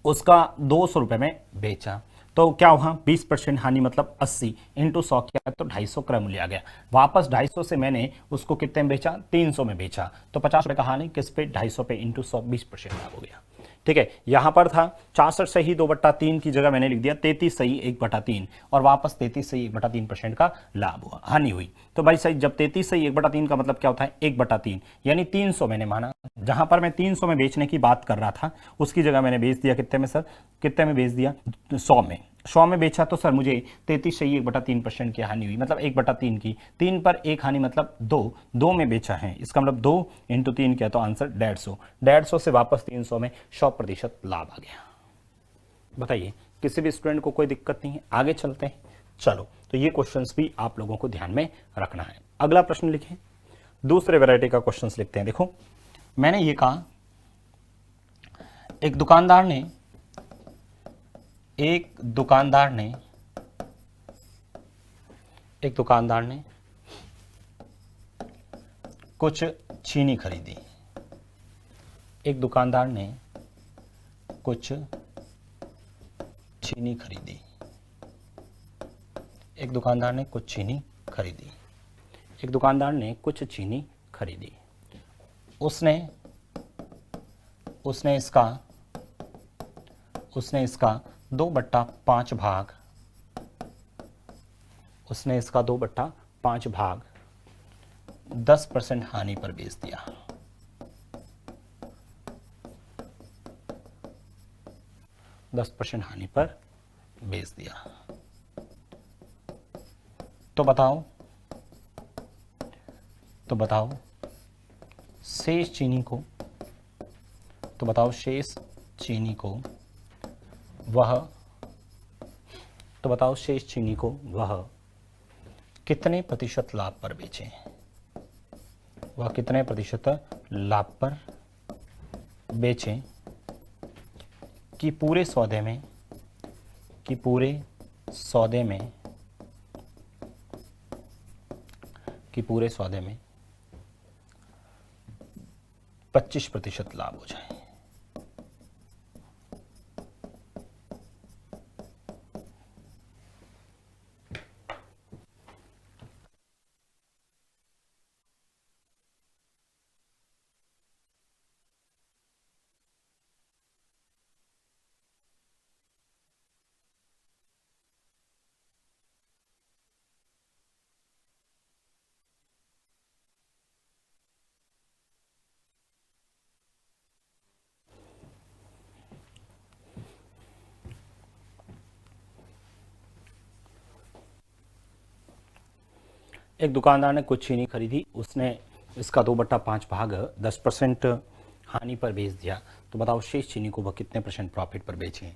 उसका 200 रुपए में बेचा, तो क्या हुआ, 20% हानि मतलब 80 इंटू 100 किया तो 250 क्रय मूल्य आ गया। वापस 250 से मैंने उसको कितने में बेचा, 300 में बेचा, तो 50 रुपए का हानि किस पे, 250 पे इंटू 100, 20% लाभ हो गया। ठीक है, यहां पर था 64 सही 2/3 की जगह मैंने लिख दिया 33 सही 1/3, और वापस 33 सही 1/3% का लाभ हुआ, हानि हुई। तो भाई सही, जब 33 सही 1/3 का मतलब क्या होता है, 1/3, यानी 300 मैंने माना, जहां पर मैं 300 में बेचने की बात कर रहा था उसकी जगह मैंने बेच दिया कितने में सर, कितने में बेच दिया, 100 में। 100 में बेचा तो सर मुझे 33 सही 1/3% की हानि हुई, मतलब 1/3 की, 3 पर 1 हानि मतलब 2 में बेचा है, इसका मतलब 2 इंटू 3 किया तो आंसर 150, 150 से वापस 300 में 100% लाभ आ गया। बताइए किसी भी स्टूडेंट को कोई दिक्कत नहीं है, आगे चलते हैं। चलो, तो ये क्वेश्चंस भी आप लोगों को ध्यान में रखना है। अगला प्रश्न लिखें, दूसरे वैरायटी का क्वेश्चंस लिखते हैं। देखो मैंने ये कहा, एक दुकानदार ने कुछ चीनी खरीदी, एक दुकानदार ने कुछ चीनी खरीदी, एक दुकानदार ने कुछ चीनी खरीदी, एक दुकानदार ने कुछ चीनी खरीदी, उसने इसका 2/5 भाग, उसने इसका 2/5 भाग 10% हानि पर बेच दिया। दस परसेंट हानि पर बेच दिया, तो बताओ शेष चीनी को वह कितने प्रतिशत लाभ पर बेचे, वह कितने प्रतिशत लाभ पर बेचे कि पूरे सौदे में 25% लाभ हो जाए। एक दुकानदार ने कुछ चीनी खरीदी, उसने इसका 2/5 भाग 10% हानि पर बेच दिया। तो बताओ शेष चीनी को वह कितने % प्रॉफिट पर बेचें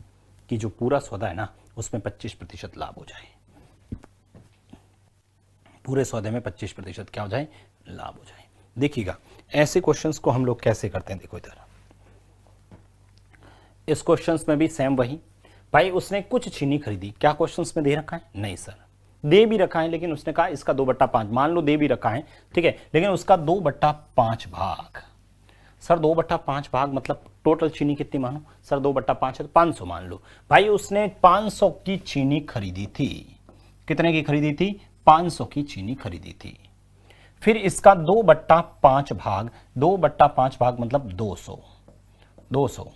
कि जो पूरा सौदा है ना उसमें 25% लाभ हो जाए, पूरे सौदे में 25% क्या हो जाए, लाभ हो जाए। देखिएगा ऐसे क्वेश्चंस को हम लोग कैसे करते हैं, देखो इधर इस क्वेश्चंस में भी सेम वही, भाई उसने कुछ चीनी खरीदी, क्या क्वेश्चंस में दे रखा है, नहीं सर दे भी रखा है, लेकिन उसने कहा इसका 2/5, मान लो दे भी रखा है, ठीक है, लेकिन उसका 2/5 भाग, सर 2/5 भाग मतलब टोटल चीनी कितनी मानो, सर 2/5 है तो 500 मान लो। भाई उसने 500 की चीनी खरीदी थी, कितने की खरीदी थी, 500 की चीनी खरीदी थी। फिर इसका 2/5 भाग, 2/5 भाग मतलब 200, 200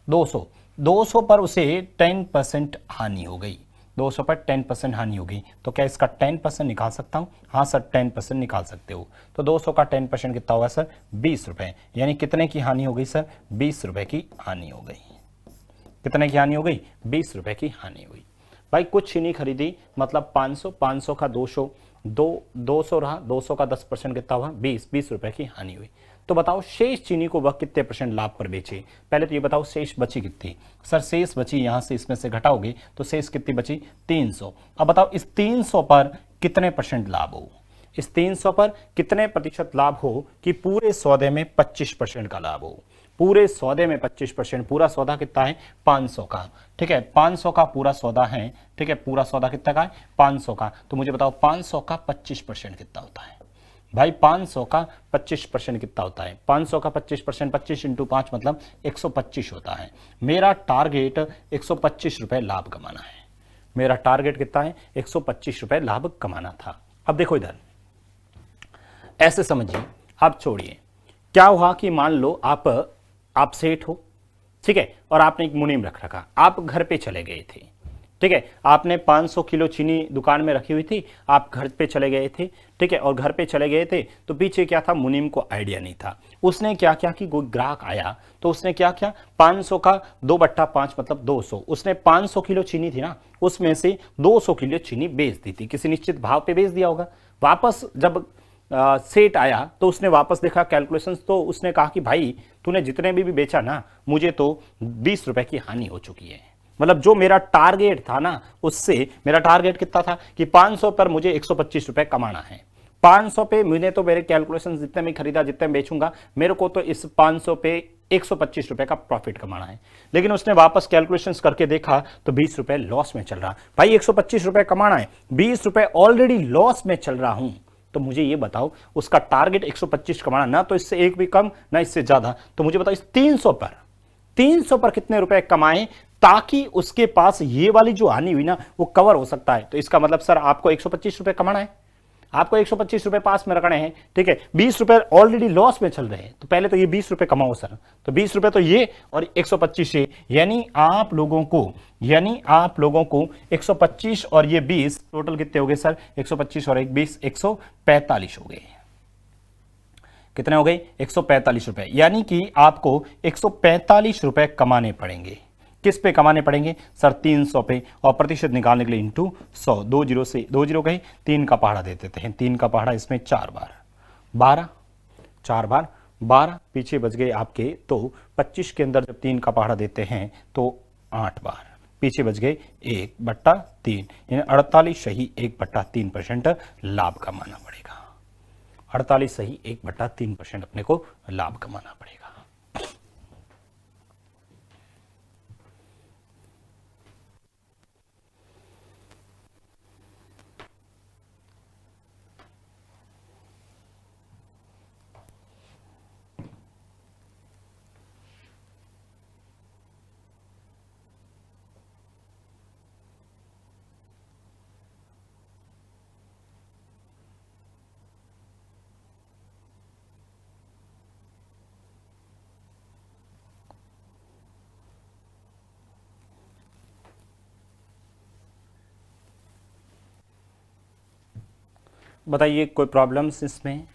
200 200 पर उसे 10% हानि हो गई, 200 पर 10% हानि हो गई, तो क्या इसका 10% निकाल सकता हूं, हाँ सर 10% निकाल सकते हो। तो 200 का 10% कितना होगा सर, 20 रुपए, यानी कितने की हानि हो गई सर, 20 रुपए की हानि हो गई। कितने की हानि हो गई, 20 रुपए की हानि हुई। भाई कुछ चीनी खरीदी मतलब 500, 500 का 200 रहा, 200 का 10% कितना हुआ, 20 रुपए की हानि हुई। तो बताओ शेष चीनी को वह कितने % लाभ पर बेचे, पहले तो ये बताओ शेष बची कितनी, सर शेष बची यहां से इसमें से घटाओगे तो शेष कितनी बची, 300। अब बताओ इस 300 पर कितने % लाभ हो, इस 300 पर कितने % लाभ हो कि पूरे सौदे में 25% का लाभ हो, पूरे सौदे में 25%, पूरा सौदा कितना है 500 का, ठीक है 500 का पूरा सौदा है, ठीक है पूरा सौदा कितना का है 500 का। तो मुझे बताओ 500 का 25% कितना होता है, भाई 500 का 25% कितना होता है, 500 का 25%, 25 इंटू 5 मतलब 125 होता है। मेरा टारगेट 125 रुपए लाभ कमाना है, मेरा टारगेट कितना है 125 रुपए लाभ कमाना था। अब देखो इधर ऐसे समझिए, अब छोड़िए, क्या हुआ कि मान लो आप सेठ हो, ठीक है, और आपने एक मुनीम रख रखा, आप घर पे चले गए थे, ठीक है, आपने 500 किलो चीनी दुकान में रखी हुई थी, आप घर पे चले गए थे, ठीक है, और घर पे चले गए थे तो पीछे क्या था, मुनीम को आइडिया नहीं था, उसने क्या किया कि कोई ग्राहक आया तो उसने क्या किया, 500 का 2/5 मतलब 200, उसने 500 किलो चीनी थी ना उसमें से 200 किलो चीनी बेच दी थी, किसी निश्चित भाव पे बेच दिया होगा। वापस जब सेट आया तो उसने वापस देखा कैलकुलेशंस, तो उसने कहा कि भाई तूने जितने भी बेचा ना मुझे तो 20 रुपए की हानि हो चुकी है, मतलब जो मेरा टारगेट था ना उससे, मेरा टारगेट कितना था कि 500 पर मुझे 125 रुपए कमाना है, 500 पे मैंने तो मेरे कैलकुलेशन जितने में खरीदा जितने में बेचूंगा मेरे को तो इस 500 पे 125 रुपए का प्रॉफिट कमाना है। लेकिन उसने वापस कैलकुलेशंस करके देखा तो 20 रुपए लॉस में चल रहा, भाई 125 रुपए कमाना है, 20 रुपए ऑलरेडी लॉस में चल रहा हूं, तो मुझे ये बताओ उसका टारगेट 125 कमाना, ना तो इससे एक भी कम ना इससे ज्यादा, तो मुझे बताओ इस 300 पर कितने रुपए कमाए ताकि उसके पास ये वाली जो हानि हुई ना वो कवर हो सकता है। तो इसका मतलब सर आपको 125 रुपए कमाना है, आपको 125 रुपए पास में रखने हैं, ठीक है, 20 रुपए ऑलरेडी लॉस में चल रहे हैं, तो पहले तो ये 20 रुपए कमाओ सर, तो 20 रुपए तो ये और 125 ये, यानी आप लोगों को 125 और ये 20 टोटल कितने हो गए सर, 125 और 20 145 हो गए, कितने हो गए 145 रुपए, यानी कि आपको 145 रुपए कमाने पड़ेंगे, किस पे कमाने पड़ेंगे सर, 300 पे, और प्रतिशत निकालने के लिए इंटू 100, 2 जीरो से 2 जीरो गए, 3 का पहाड़ा दे देते हैं, 3 का पहाड़ा इसमें 4 बार 12, 4 बार 12 पीछे बच गए आपके, तो 25 के अंदर जब 3 का पहाड़ा देते हैं तो 8 बार पीछे बच गए 1/3, यानी 48 सही 1/3% लाभ कमाना पड़ेगा, 48 सही 1/3% अपने को लाभ कमाना पड़ेगा। बताइए कोई प्रॉब्लम्स इसमें,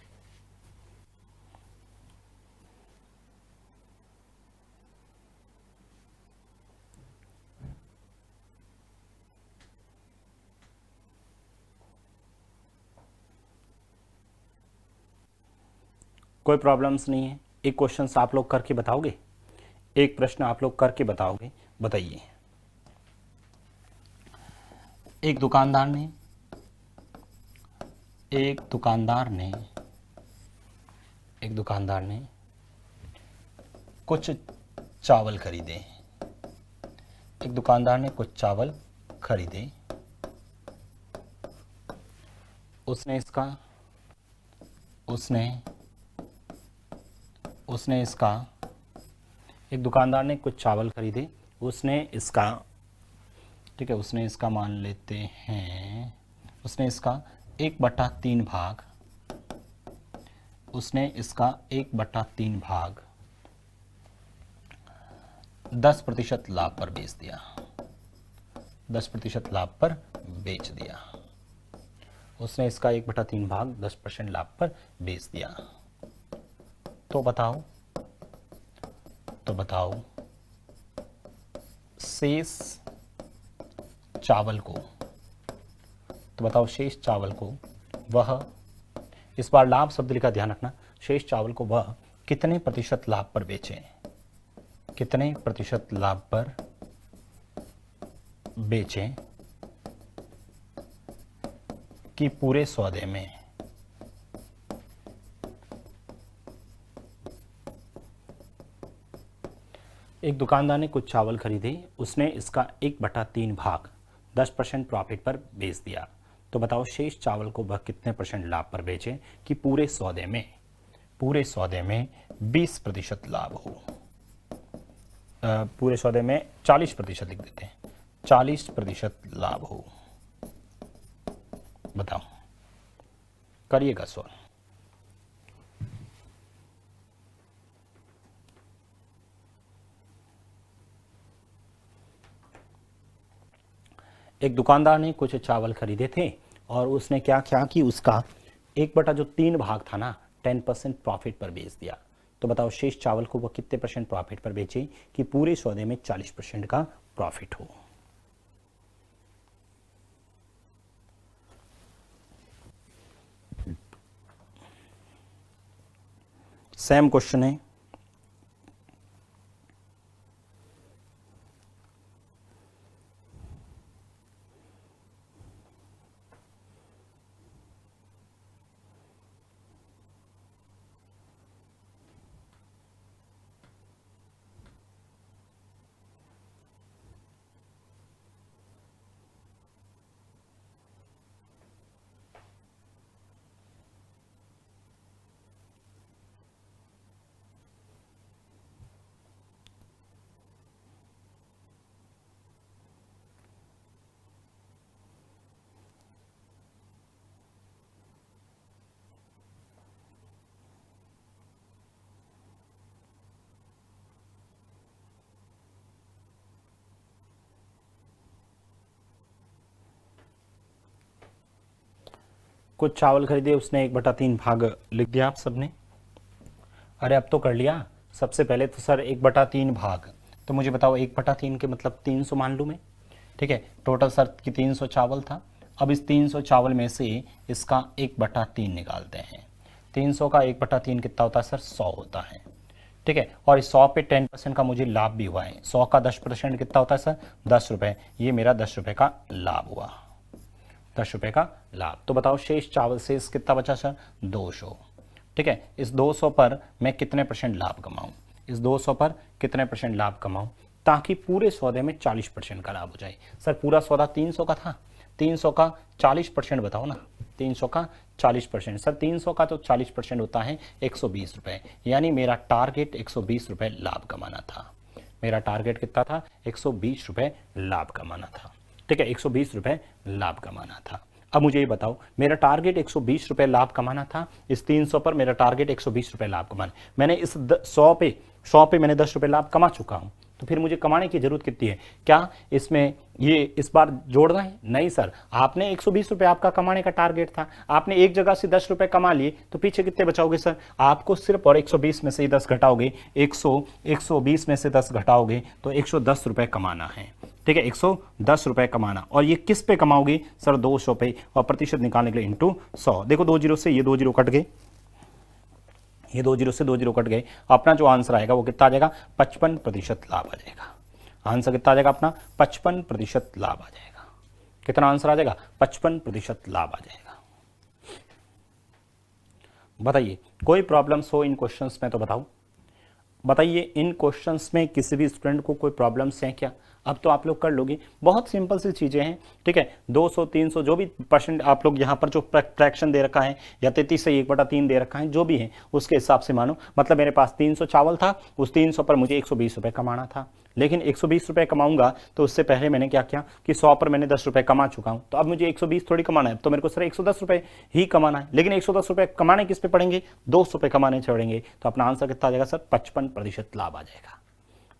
कोई प्रॉब्लम्स नहीं है। एक क्वेश्चन आप लोग करके बताओगे, एक प्रश्न आप लोग करके बताओगे। बताइए, एक दुकानदार ने कुछ चावल खरीदे। एक दुकानदार ने कुछ चावल खरीदे। उसने इसका एक दुकानदार ने कुछ चावल खरीदे। उसने इसका, ठीक है, उसने इसका मान लेते हैं, उसने इसका 1/3 भाग, उसने इसका 1/3 भाग 10% लाभ पर बेच दिया। 10% लाभ पर बेच दिया। उसने इसका 1/3 भाग 10% लाभ पर बेच दिया। तो बताओ शेष चावल को वह, इस बार लाभ शब्द लिखा, ध्यान रखना, शेष चावल को वह कितने प्रतिशत लाभ पर बेचे? कितने प्रतिशत लाभ पर बेचे कि पूरे सौदे में, एक दुकानदार ने कुछ चावल खरीदे। उसने इसका 1/3 भाग 10% प्रॉफिट पर बेच दिया। तो बताओ शेष चावल को वह कितने % लाभ पर बेचे कि पूरे सौदे में 20% लाभ हो। पूरे सौदे में 40% लिख देते हैं, 40% लाभ हो। बताओ, करिएगा सवाल। एक दुकानदार ने कुछ चावल खरीदे थे और उसने क्या कि उसका 1/3 भाग था ना, 10% प्रॉफिट पर बेच दिया। तो बताओ शेष चावल को वह कितने % प्रॉफिट पर बेचे कि पूरे सौदे में 40% का प्रॉफिट हो। सेम क्वेश्चन है। कुछ चावल खरीदे, उसने 1/3 भाग लिख दिया आप सबने। अरे अब तो कर लिया। सबसे पहले तो सर 1/3 भाग, तो मुझे बताओ 1/3 के मतलब 300 मान लूँ मैं, ठीक है। टोटल सर की 300 चावल था। अब इस 300 चावल में से इसका 1/3 निकालते हैं। 300 का 1/3 कितना होता है सर? 100 होता है, ठीक है। और इस 100 पे 10% का मुझे लाभ भी हुआ है। 100 का 10% कितना होता है सर? 10 रुपये। ये मेरा 10 रुपये का लाभ हुआ, 10 रुपये का लाभ। तो बताओ शेष चावल शेष कितना बचा सर? 200, ठीक है। इस 200 पर मैं कितने % लाभ कमाऊं? इस 200 पर कितने % लाभ कमाऊं ताकि पूरे सौदे में 40% का लाभ हो जाए? सर पूरा सौदा 300 का था, 300 का 40% बताओ ना। 300 का 40%, सर 300 का तो 40% होता है 120 रुपये, यानी मेरा टारगेट 120 रुपये लाभ कमाना था। मेरा टारगेट कितना था? 120 रुपये लाभ कमाना था, ठीक है। 120 रुपये लाभ कमाना था। अब मुझे ये बताओ, मेरा टारगेट 120 रुपये लाभ कमाना था। इस 300 पर मेरा टारगेट 120 रुपये लाभ कमाना। मैंने इस 100 पे मैंने 10 रुपये लाभ कमा चुका हूँ, तो फिर मुझे कमाने की जरूरत कितनी है? क्या इसमें ये इस बार जोड़ना है? नहीं सर, आपने 120 रुपये आपका कमाने का टारगेट था, आपने एक जगह से 10 रुपये कमा लिए, तो पीछे कितने बचाओगे सर? आपको सिर्फ और 120 में से 10 घटाओगे, 120 में से 10 घटाओगे तो 110 रुपये कमाना है, ठीक है। 110 रुपये कमाना। और ये किस पे कमाओगे सर? 200 पे। और प्रतिशत निकालने के लिए इंटू 100। देखो 2 जीरो से ये 2 जीरो कट गए, ये 2 जीरो से 2 जीरो कट गए, अपना जो आंसर आएगा वो कितना आ जाएगा, 55% लाभ आ जाएगा। आंसर कितना आ जाएगा अपना, 55% लाभ आ जाएगा। कितना आंसर आ जाएगा, 55% लाभ आ जाएगा। बताइए कोई प्रॉब्लम्स हो इन क्वेश्चंस में तो बताओ, बताइए इन क्वेश्चंस में किसी भी स्टूडेंट को कोई प्रॉब्लम्स हैं क्या? अब तो आप लोग कर लोगे, बहुत सिंपल सी चीज़ें हैं, ठीक है। 200 300 जो भी परसेंट आप लोग यहाँ पर जो फ्रैक्शन दे रखा है या 33 से 1/3 दे रखा है, जो भी है उसके हिसाब से मानो। मतलब मेरे पास 300 चावल था, उस 300 पर मुझे 120 रुपये कमाना था, लेकिन 120 रुपये कमाऊंगा तो उससे पहले मैंने क्या किया कि 100 पर मैंने 10 रुपये कमा चुका हूँ, तो अब मुझे 120 थोड़ी कमाना है, तो मेरे को सिर्फ 110 रुपये ही कमाना है। लेकिन 110 रुपये कमाने किस पे पड़ेंगे, 200 रुपये कमाने पड़ेंगे। तो अपना आंसर कितना आ जाएगा सर, 55% लाभ आ जाएगा।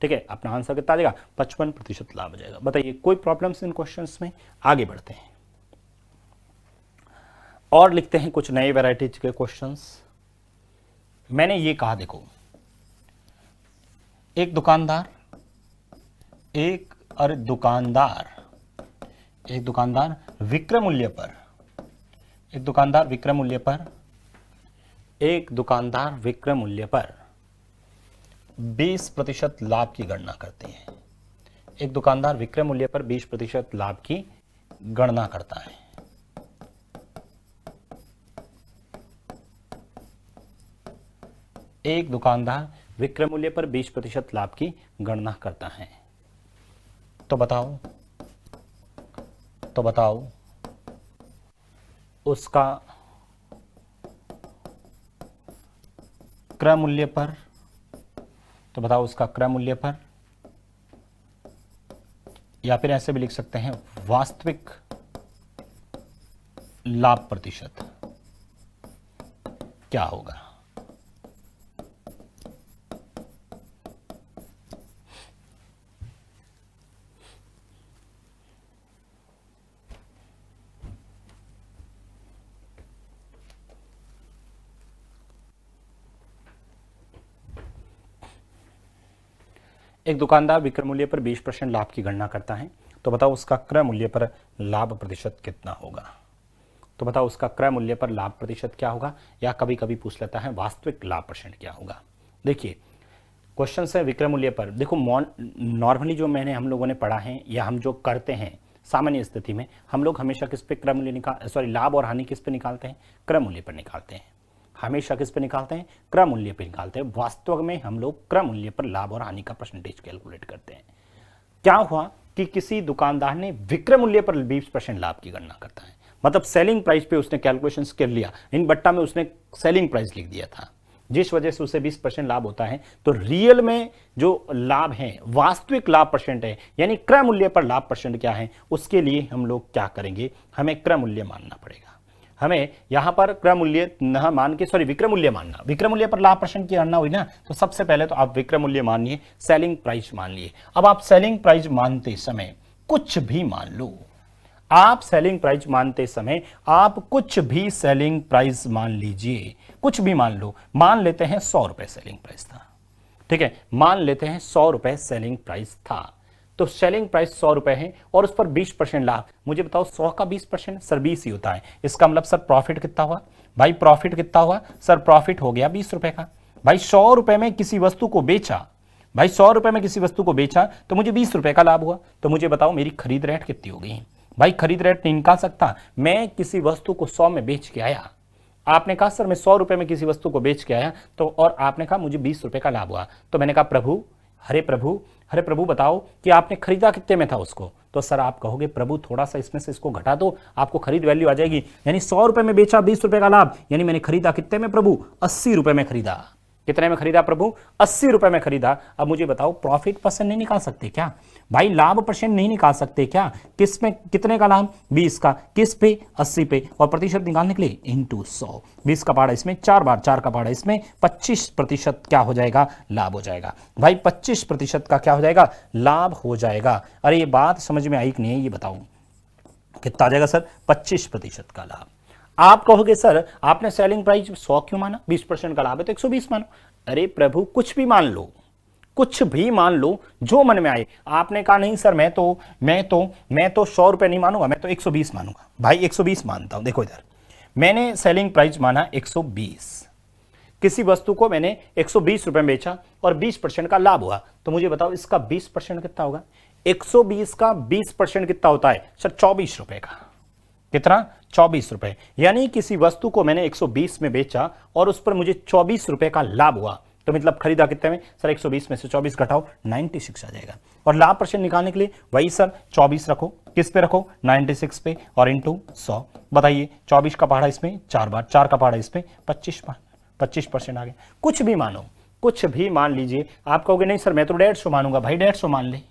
ठीक है, अपना आंसर कितना आ जाएगा, 55% लाभ आ जाएगा। बताइए कोई प्रॉब्लम्स इन क्वेश्चंस में? आगे बढ़ते हैं और लिखते हैं कुछ नए वैरायटीज के क्वेश्चंस। मैंने ये कहा, देखो एक दुकानदार विक्रय मूल्य पर, एक दुकानदार विक्रय मूल्य पर 20% लाभ की गणना करते हैं। एक दुकानदार विक्रय मूल्य पर 20% लाभ की गणना करता है। एक दुकानदार विक्रय मूल्य पर 20% लाभ की गणना करता है। तो बताओ उसका क्रय मूल्य पर, या फिर ऐसे भी लिख सकते हैं वास्तविक लाभ प्रतिशत क्या होगा। एक दुकानदार विक्रय मूल्य पर 20% लाभ की गणना करता है, तो बताओ उसका क्रय मूल्य पर लाभ प्रतिशत कितना होगा। तो बताओ उसका क्रय मूल्य पर लाभ प्रतिशत क्या होगा, या कभी कभी पूछ लेता है वास्तविक लाभ परसेंट क्या होगा। देखिए क्वेश्चन है विक्रय मूल्य पर। देखो नॉर्मली जो हम लोगों ने पढ़ा है या हम जो करते हैं सामान्य स्थिति में, हम लोग हमेशा किस पे क्रय मूल्य लाभ और हानि किस पे निकालते हैं, क्रय मूल्य पर निकालते हैं। हमेशा किस पे निकालते हैं, क्रय मूल्य पे निकालते हैं। वास्तव में हम लोग क्रय मूल्य पर लाभ और हानि का परसेंटेज कैलकुलेट करते हैं। क्या हुआ कि किसी दुकानदार ने विक्रय मूल्य पर 20% लाभ की गणना करता है, मतलब सेलिंग प्राइस पे उसने कैलकुलेशंस कर लिया, इन बट्टा में उसने सेलिंग प्राइस लिख दिया था, जिस वजह से उसे 20% लाभ होता है। तो रियल में जो लाभ है, वास्तविक लाभ परसेंट है, यानी क्रय मूल्य पर लाभ परसेंट क्या है, उसके लिए हम लोग क्या करेंगे, हमें क्रय मूल्य मानना पड़ेगा। हमें यहां पर क्रय मूल्य न मान के विक्रय मूल्य मानना, विक्रय मूल्य पर लाभ परसेंट की गणना हुई ना, तो सबसे पहले तो आप विक्रय मूल्य मानिए, सेलिंग प्राइस मान लिए। अब आप सेलिंग प्राइस मानते समय कुछ भी मान लो, आप सेलिंग प्राइस मानते समय आप कुछ भी सेलिंग प्राइस मान लीजिए, कुछ भी मान लो। मान लेते हैं 100 रुपए सेलिंग प्राइस था, ठीक है, मान लेते हैं 100 रुपए सेलिंग प्राइस था। तो सेलिंग प्राइस 100 रुपए है और उस पर 20% लाभ। मुझे बताओ 100 का 20% सर 20 ही होता है। इसका मतलब सर प्रॉफिट कितना हुआ भाई, प्रॉफिट कितना हुआ सर, प्रॉफिट हो गया 20 रुपए का। भाई 100 रुपए में किसी वस्तु को बेचा, भाई 100 रुपए में किसी वस्तु को बेचा तो मुझे 20 रुपए का लाभ हुआ। तो मुझे बताओ मेरी खरीद रेट कितनी हो गई। भाई खरीद रेट नहीं निकाल सकता, मैं किसी वस्तु को 100 में बेच के आया, आपने कहा सर मैं 100 रुपए में किसी वस्तु को बेच के आया, तो और आपने कहा मुझे 20 रुपए का लाभ हुआ। तो मैंने कहा प्रभु, हरे प्रभु बताओ कि आपने खरीदा कितने में था उसको। तो सर आप कहोगे प्रभु थोड़ा सा इसमें से इसको घटा दो, आपको खरीद वैल्यू आ जाएगी। यानी 100 रुपए में बेचा, 20 रुपए का लाभ, यानी मैंने खरीदा कितने में प्रभु, 80 रुपए में खरीदा। कितने में खरीदा प्रभु, 80 रुपए में खरीदा। अब मुझे बताओ प्रॉफिट परसेंट नहीं निकाल सकते क्या भाई, लाभ परसेंट नहीं निकाल सकते क्या, किस में कितने का लाभ, 20 का, किस पे 80 पे, और प्रतिशत निकालने के लिए इंटू 100, 20 का पाड़ा इसमें 4 बार, 4 का पाड़ा इसमें, 25% क्या हो जाएगा, लाभ हो जाएगा। भाई 25% का क्या हो जाएगा, लाभ हो जाएगा। अरे ये बात समझ में आई कि नहीं है, ये बताओ कितना आ जाएगा सर, 25% का लाभ। आप कहोगे सर आपने सेलिंग प्राइस 100 क्यों माना, 20% का लाभ है तो 120 मानो। अरे प्रभु कुछ भी मान लो, कुछ भी मान लो जो मन में आए। आपने कहा नहीं सर मैं तो 100 रुपए नहीं मानूंगा, मैं तो 120 मानूंगा। भाई 120 मानता हूं। देखो इधर मैंने सेलिंग प्राइस माना 120, किसी वस्तु को मैंने 120 रुपए में बेचा और 20% का लाभ हुआ, तो मुझे बताओ इसका 20% कितना होगा? 120 का 20% कितना होता है सर? 24 रुपए का। कितना? 24 रुपए। यानी किसी वस्तु को मैंने 120 में बेचा और उस पर मुझे 24 रुपए का लाभ हुआ, तो मतलब खरीदा कितने में सर? 120 में से 24 घटाओ, 96 आ जाएगा। और लाभ परसेंट निकालने के लिए वही सर 24 रखो, किस पे रखो? 96 पे, और इंटू 100। बताइए 24 का पहाड़ा इसमें 4 बार, 4 का पहाड़ा इसमें 25 बार, 25% आ गया। कुछ भी मानो, कुछ भी मान लीजिए। आप कहोगे नहीं सर मैं तो 150 मानूंगा, भाई 150 मान ले।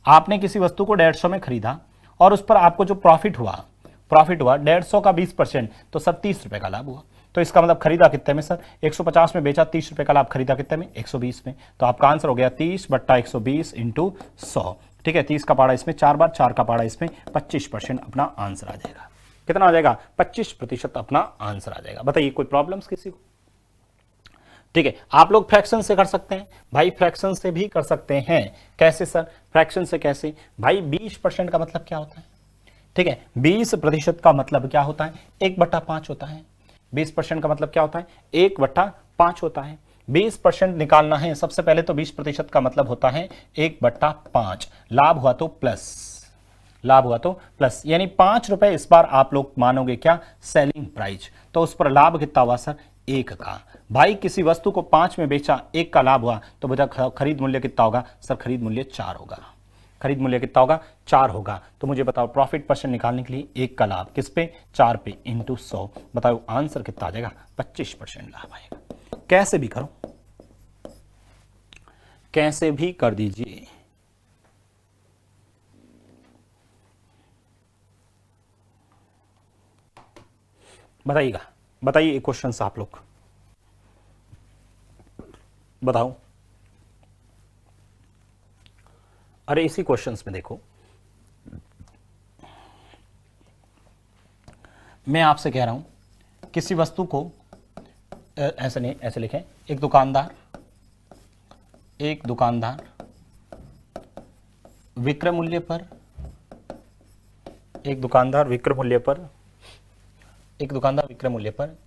आपने किसी वस्तु को 150 में खरीदा और उस पर आपको जो प्रॉफिट हुआ 150 का 20%, तो सर 30 रुपए का लाभ हुआ। तो इसका मतलब खरीदा कितने में सर? 150 में बेचा, 30 रुपए का लाभ, खरीदा कितने में? 120 में। तो आपका आंसर हो गया 30/120 इंटू 100। ठीक है, 30 का पाड़ा इसमें 4 बार, 4 का पाड़ा इसमें 25% अपना आंसर आ जाएगा। कितना आ जाएगा? 25% अपना आंसर आ जाएगा। बताइए कोई प्रॉब्लम्स किसी को? ठीक है, आप लोग फ्रैक्शन से कर सकते हैं भाई, फ्रैक्शन से भी कर सकते हैं। कैसे सर? फ्रैक्शन से कैसे भाई? 20% का मतलब क्या होता है? ठीक है, 20% का मतलब क्या होता है? 1/5 होता है। 20% का मतलब क्या होता है? 1/5 होता है। 20% निकालना है, सबसे पहले तो 20% का मतलब होता है 1/5। लाभ हुआ तो प्लस, लाभ हुआ तो प्लस, यानी 5 रुपए इस बार आप लोग मानोगे क्या? Selling price. तो उस पर लाभ कितना हुआ सर? 1 का। भाई किसी वस्तु को 5 में बेचा, 1 का लाभ हुआ, तो बता खरीद मूल्य कितना होगा सर? खरीद मूल्य 4 होगा। खरीद मूल्य कितना होगा? 4 होगा। तो मुझे बताओ प्रॉफिट परसेंट निकालने के लिए 1 का लाभ किस पे? 4 पे, इंटू 100। बताओ आंसर कितना आ जाएगा? 25% लाभ आएगा। कैसे भी करो, कैसे भी कर दीजिए। बताइएगा, बताइए क्वेश्चन आप लोग बताओ। अरे इसी क्वेश्चंस में देखो, मैं आपसे कह रहा हूं किसी वस्तु को ऐसे नहीं, ऐसे लिखें। एक दुकानदार विक्रय मूल्य पर, एक दुकानदार विक्रय मूल्य पर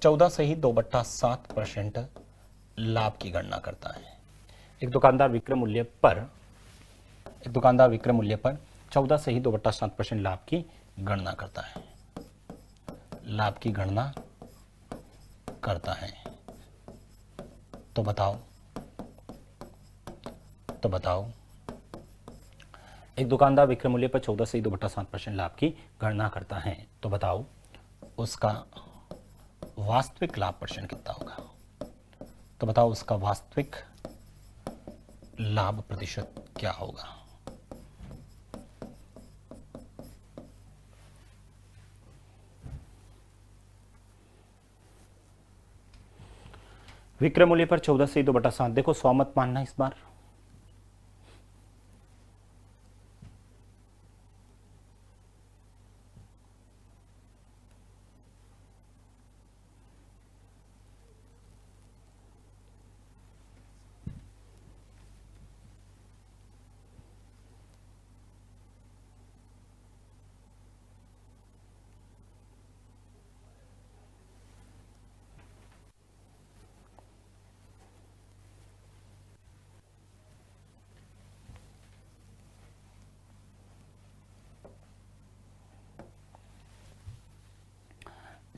14 से ही 2/7% लाभ की गणना करता है। एक दुकानदार विक्रय मूल्य पर 14 से ही 2/7% लाभ की गणना करता है, लाभ की गणना करता है। तो बताओ एक दुकानदार विक्रय मूल्य पर 14 से ही 2/7% लाभ की गणना करता है, तो बताओ उसका वास्तविक लाभ परसेंट कितना होगा? तो बताओ उसका वास्तविक लाभ प्रतिशत क्या होगा? विक्रय मूल्य पर 14 से 2/7। देखो 100 मत मानना इस बार।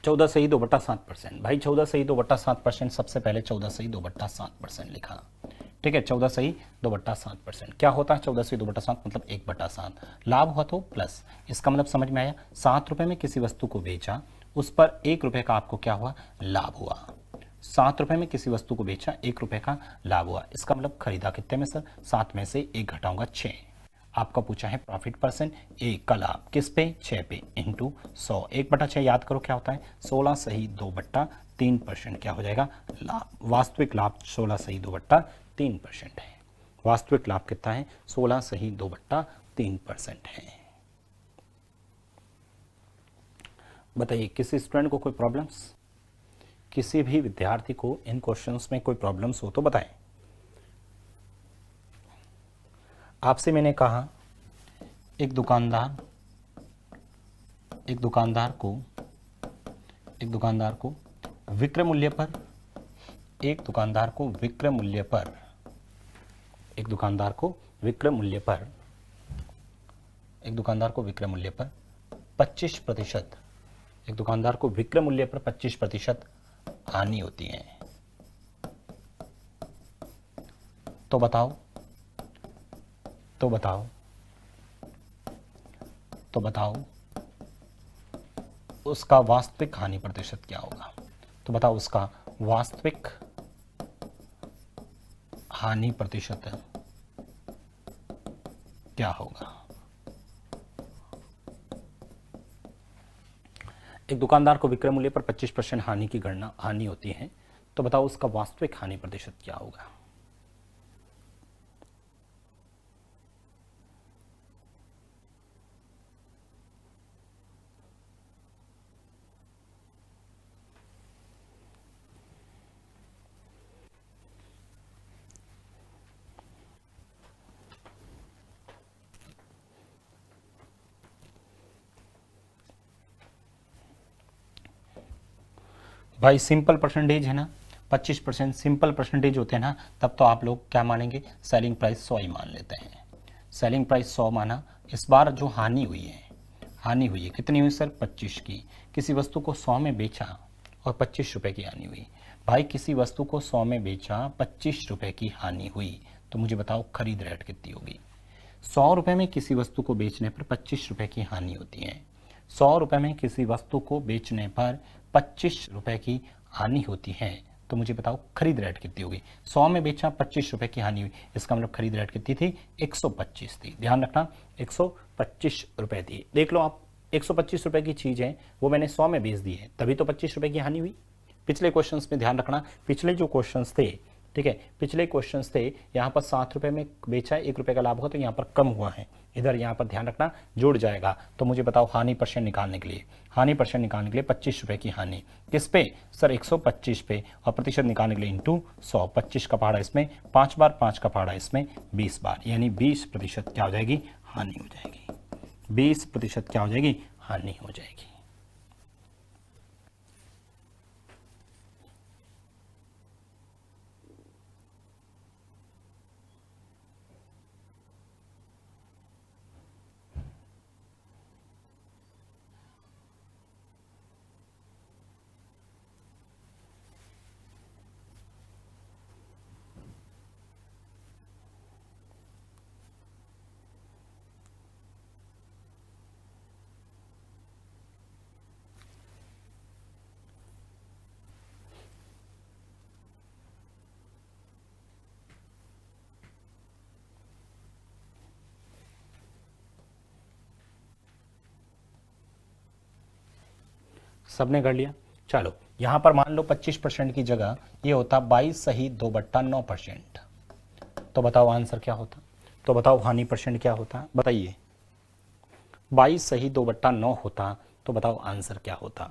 चौदह से ही 2/7%। भाई 14 से ही 2/7%, सबसे पहले 14 से ही 2/7% लिखा। ठीक है, 14 से ही 2/7%। क्या होता है 14 से 2/7? मतलब 1/7। लाभ हुआ तो प्लस। इसका मतलब समझ में आया? 7 रुपए में किसी वस्तु को बेचा, उस पर 1 रुपए का आपको क्या हुआ? लाभ हुआ। 7 रुपए में किसी वस्तु को बेचा, 1 रुपए का लाभ हुआ। इसका मतलब खरीदा कितने में सर? 7 में से 1 घटाऊंगा 6। आपका पूछा है प्रॉफिट परसेंट, 1 का लाभ किस पे? 6 पे, इंटू 100। 1/6 याद करो क्या होता है? 16 सही 2/3% क्या हो जाएगा? लाभ। वास्तविक लाभ 16 सही 2/3% है। वास्तविक लाभ कितना है? 16 सही 2/3% है। बताइए किसी स्टूडेंट को कोई प्रॉब्लम्स? किसी भी विद्यार्थी को इन क्वेश्चंस में कोई प्रॉब्लम्स हो तो बताएं। आपसे मैंने कहा एक दुकानदार को विक्रय मूल्य पर एक दुकानदार को विक्रय मूल्य पर, एक दुकानदार को विक्रय मूल्य पर, एक दुकानदार को विक्रय मूल्य पर 25%, एक दुकानदार को विक्रय मूल्य पर 25% हानि होती है, तो बताओ तो बताओ तो बताओ उसका वास्तविक हानि प्रतिशत क्या होगा? तो बताओ उसका वास्तविक हानि प्रतिशत क्या होगा? एक दुकानदार को विक्रय मूल्य पर 25% हानि की गणना हानि होती है, तो बताओ उसका वास्तविक हानि प्रतिशत क्या होगा? भाई सिंपल परसेंटेज है ना, 25% सिंपल परसेंटेज होते हैं ना, तब तो आप लोग क्या मानेंगे, सेलिंग प्राइस 100 ही मान लेते हैं। सेलिंग प्राइस 100 माना। इस बार जो हानि हुई है कितनी हुई सर? 25 की। किसी वस्तु को 100 में बेचा और 25 रुपए की हानि हुई। भाई किसी वस्तु को 100 में बेचा, 25 रुपए की हानि हुई, तो मुझे बताओ खरीद रेट कितनी होगी? 100 रुपए में किसी वस्तु को बेचने पर 25 रुपए की हानि होती है। 100 रुपए में किसी वस्तु को बेचने पर 25 रुपए की हानि होती है, तो मुझे बताओ खरीद रेट कितनी होगी? 100 में बेचा, 25 रुपए की हानि हुई, इसका मतलब खरीद रेट कितनी थी? 125 थी। ध्यान रखना 125 रुपए थी। देख लो आप, 125 रुपए की चीज है, वो मैंने 100 में बेच दी है, तभी तो 25 रुपए की हानि हुई। पिछले क्वेश्चंस में ध्यान रखना, पिछले जो क्वेश्चंस थे, ठीक है, पिछले क्वेश्चंस थे, यहाँ पर 7 रुपए में बेचा है, 1 रुपए का लाभ हुआ, तो यहाँ पर कम हुआ है, इधर यहाँ पर ध्यान रखना जुड़ जाएगा। तो मुझे बताओ हानि परसेंट निकालने के लिए, हानि परसेंट निकालने के लिए 25 रुपए की हानि किस पे सर? 125 पे, और प्रतिशत निकालने के लिए इंटू 100। 25 का पहाड़ा इसमें 5 बार, 5 का पहाड़ा इसमें 20 बार, यानी 20% क्या हो जाएगी? हानि हो जाएगी। 20% क्या हो जाएगी? हानि हो जाएगी। सबने कर लिया? चलो यहां पर मान लो 25% की जगह ये होता 22 सही 2/9%, तो बताओ आंसर क्या होता? तो बताओ हानि परसेंट क्या होता? बताइए। 22 सही 2/9 होता, तो बताओ आंसर क्या होता?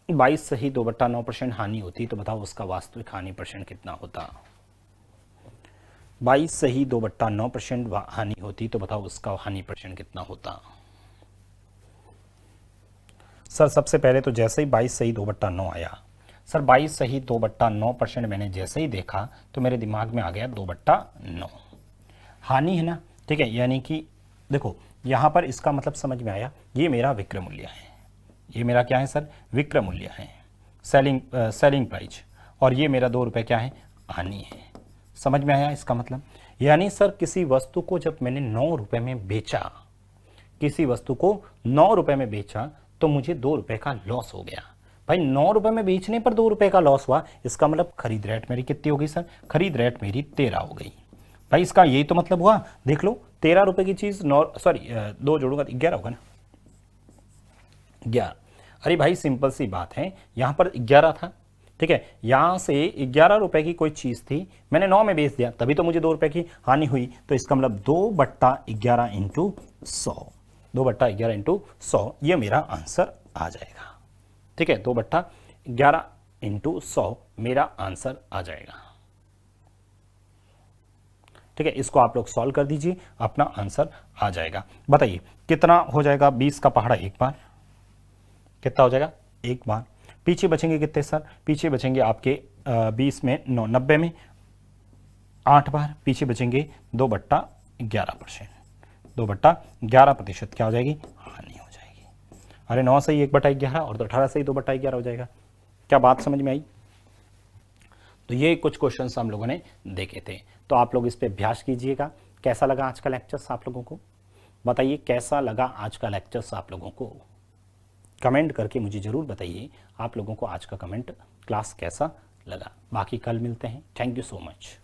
बाईस सही 2/9% हानि होती, तो बताओ उसका वास्तविक हानि परसेंट कितना होता? 22 सही 2/9% हानि होती, तो बताओ उसका हानि परसेंट कितना होता? सर सबसे पहले तो जैसे ही 22 सही 2/9 आया, सर 22 सही 2/9% मैंने जैसे ही देखा तो मेरे दिमाग में आ गया 2/9 हानि है ना, ठीक है। यानी कि देखो यहाँ पर इसका मतलब समझ में आया, ये मेरा विक्रय मूल्य है, ये मेरा क्या है सर? विक्रय मूल्य है, सेलिंग प्राइस, और ये मेरा 2 रुपये क्या है? हानि है। समझ में आया इसका मतलब? यानी सर किसी वस्तु को जब मैंने 9 रुपये में बेचा, किसी वस्तु को 9 रुपये में बेचा, तो मुझे 2 रुपये का लॉस हो गया। भाई 9 रुपये में बेचने पर 2 रुपये का लॉस हुआ, इसका मतलब खरीद रेट मेरी कितनी हो गई सर? खरीद रेट मेरी 13 हो गई। भाई इसका यही तो मतलब हुआ। देख लो 13 रुपये की चीज 2 जोड़ूंगा 11 होगा ना, 11। अरे भाई सिंपल सी बात है, यहां पर 11 था, ठीक है, यहां से 11 रुपए की कोई चीज थी, मैंने 9 में बेच दिया, तभी तो मुझे 2 रुपए की हानि हुई। तो इसका मतलब 2/11 इंटू 100, 2/11 इंटू 100, ये मेरा आंसर आ जाएगा। ठीक है, 2/11 इंटू 100 मेरा आंसर आ जाएगा। ठीक है, इसको आप लोग सॉल्व कर दीजिए, अपना आंसर आ जाएगा। बताइए कितना हो जाएगा 20 का पहाड़ा एक बार, कितना हो जाएगा एक बार। पीछे बचेंगे कितने सर, पीछे बचेंगे आपके 20 में 9, 90 में 8 बार, पीछे बचेंगे 2/11%, 2/11% क्या हो जाएगी, हानि हो जाएगी। अरे 9 सही 1/11 और तो 18 सही 2/11 हो जाएगा। क्या बात समझ में आई? तो ये कुछ क्वेश्चंस हम लोगों ने देखे थे, तो आप लोग इस पे अभ्यास कीजिएगा। कैसा लगा आज का लेक्चर्स आप लोगों को? बताइए कैसा लगा आज का लेक्चर्स आप लोगों को? कमेंट करके मुझे ज़रूर बताइए आप लोगों को आज का क्लास कैसा लगा। बाकी कल मिलते हैं। Thank you so much.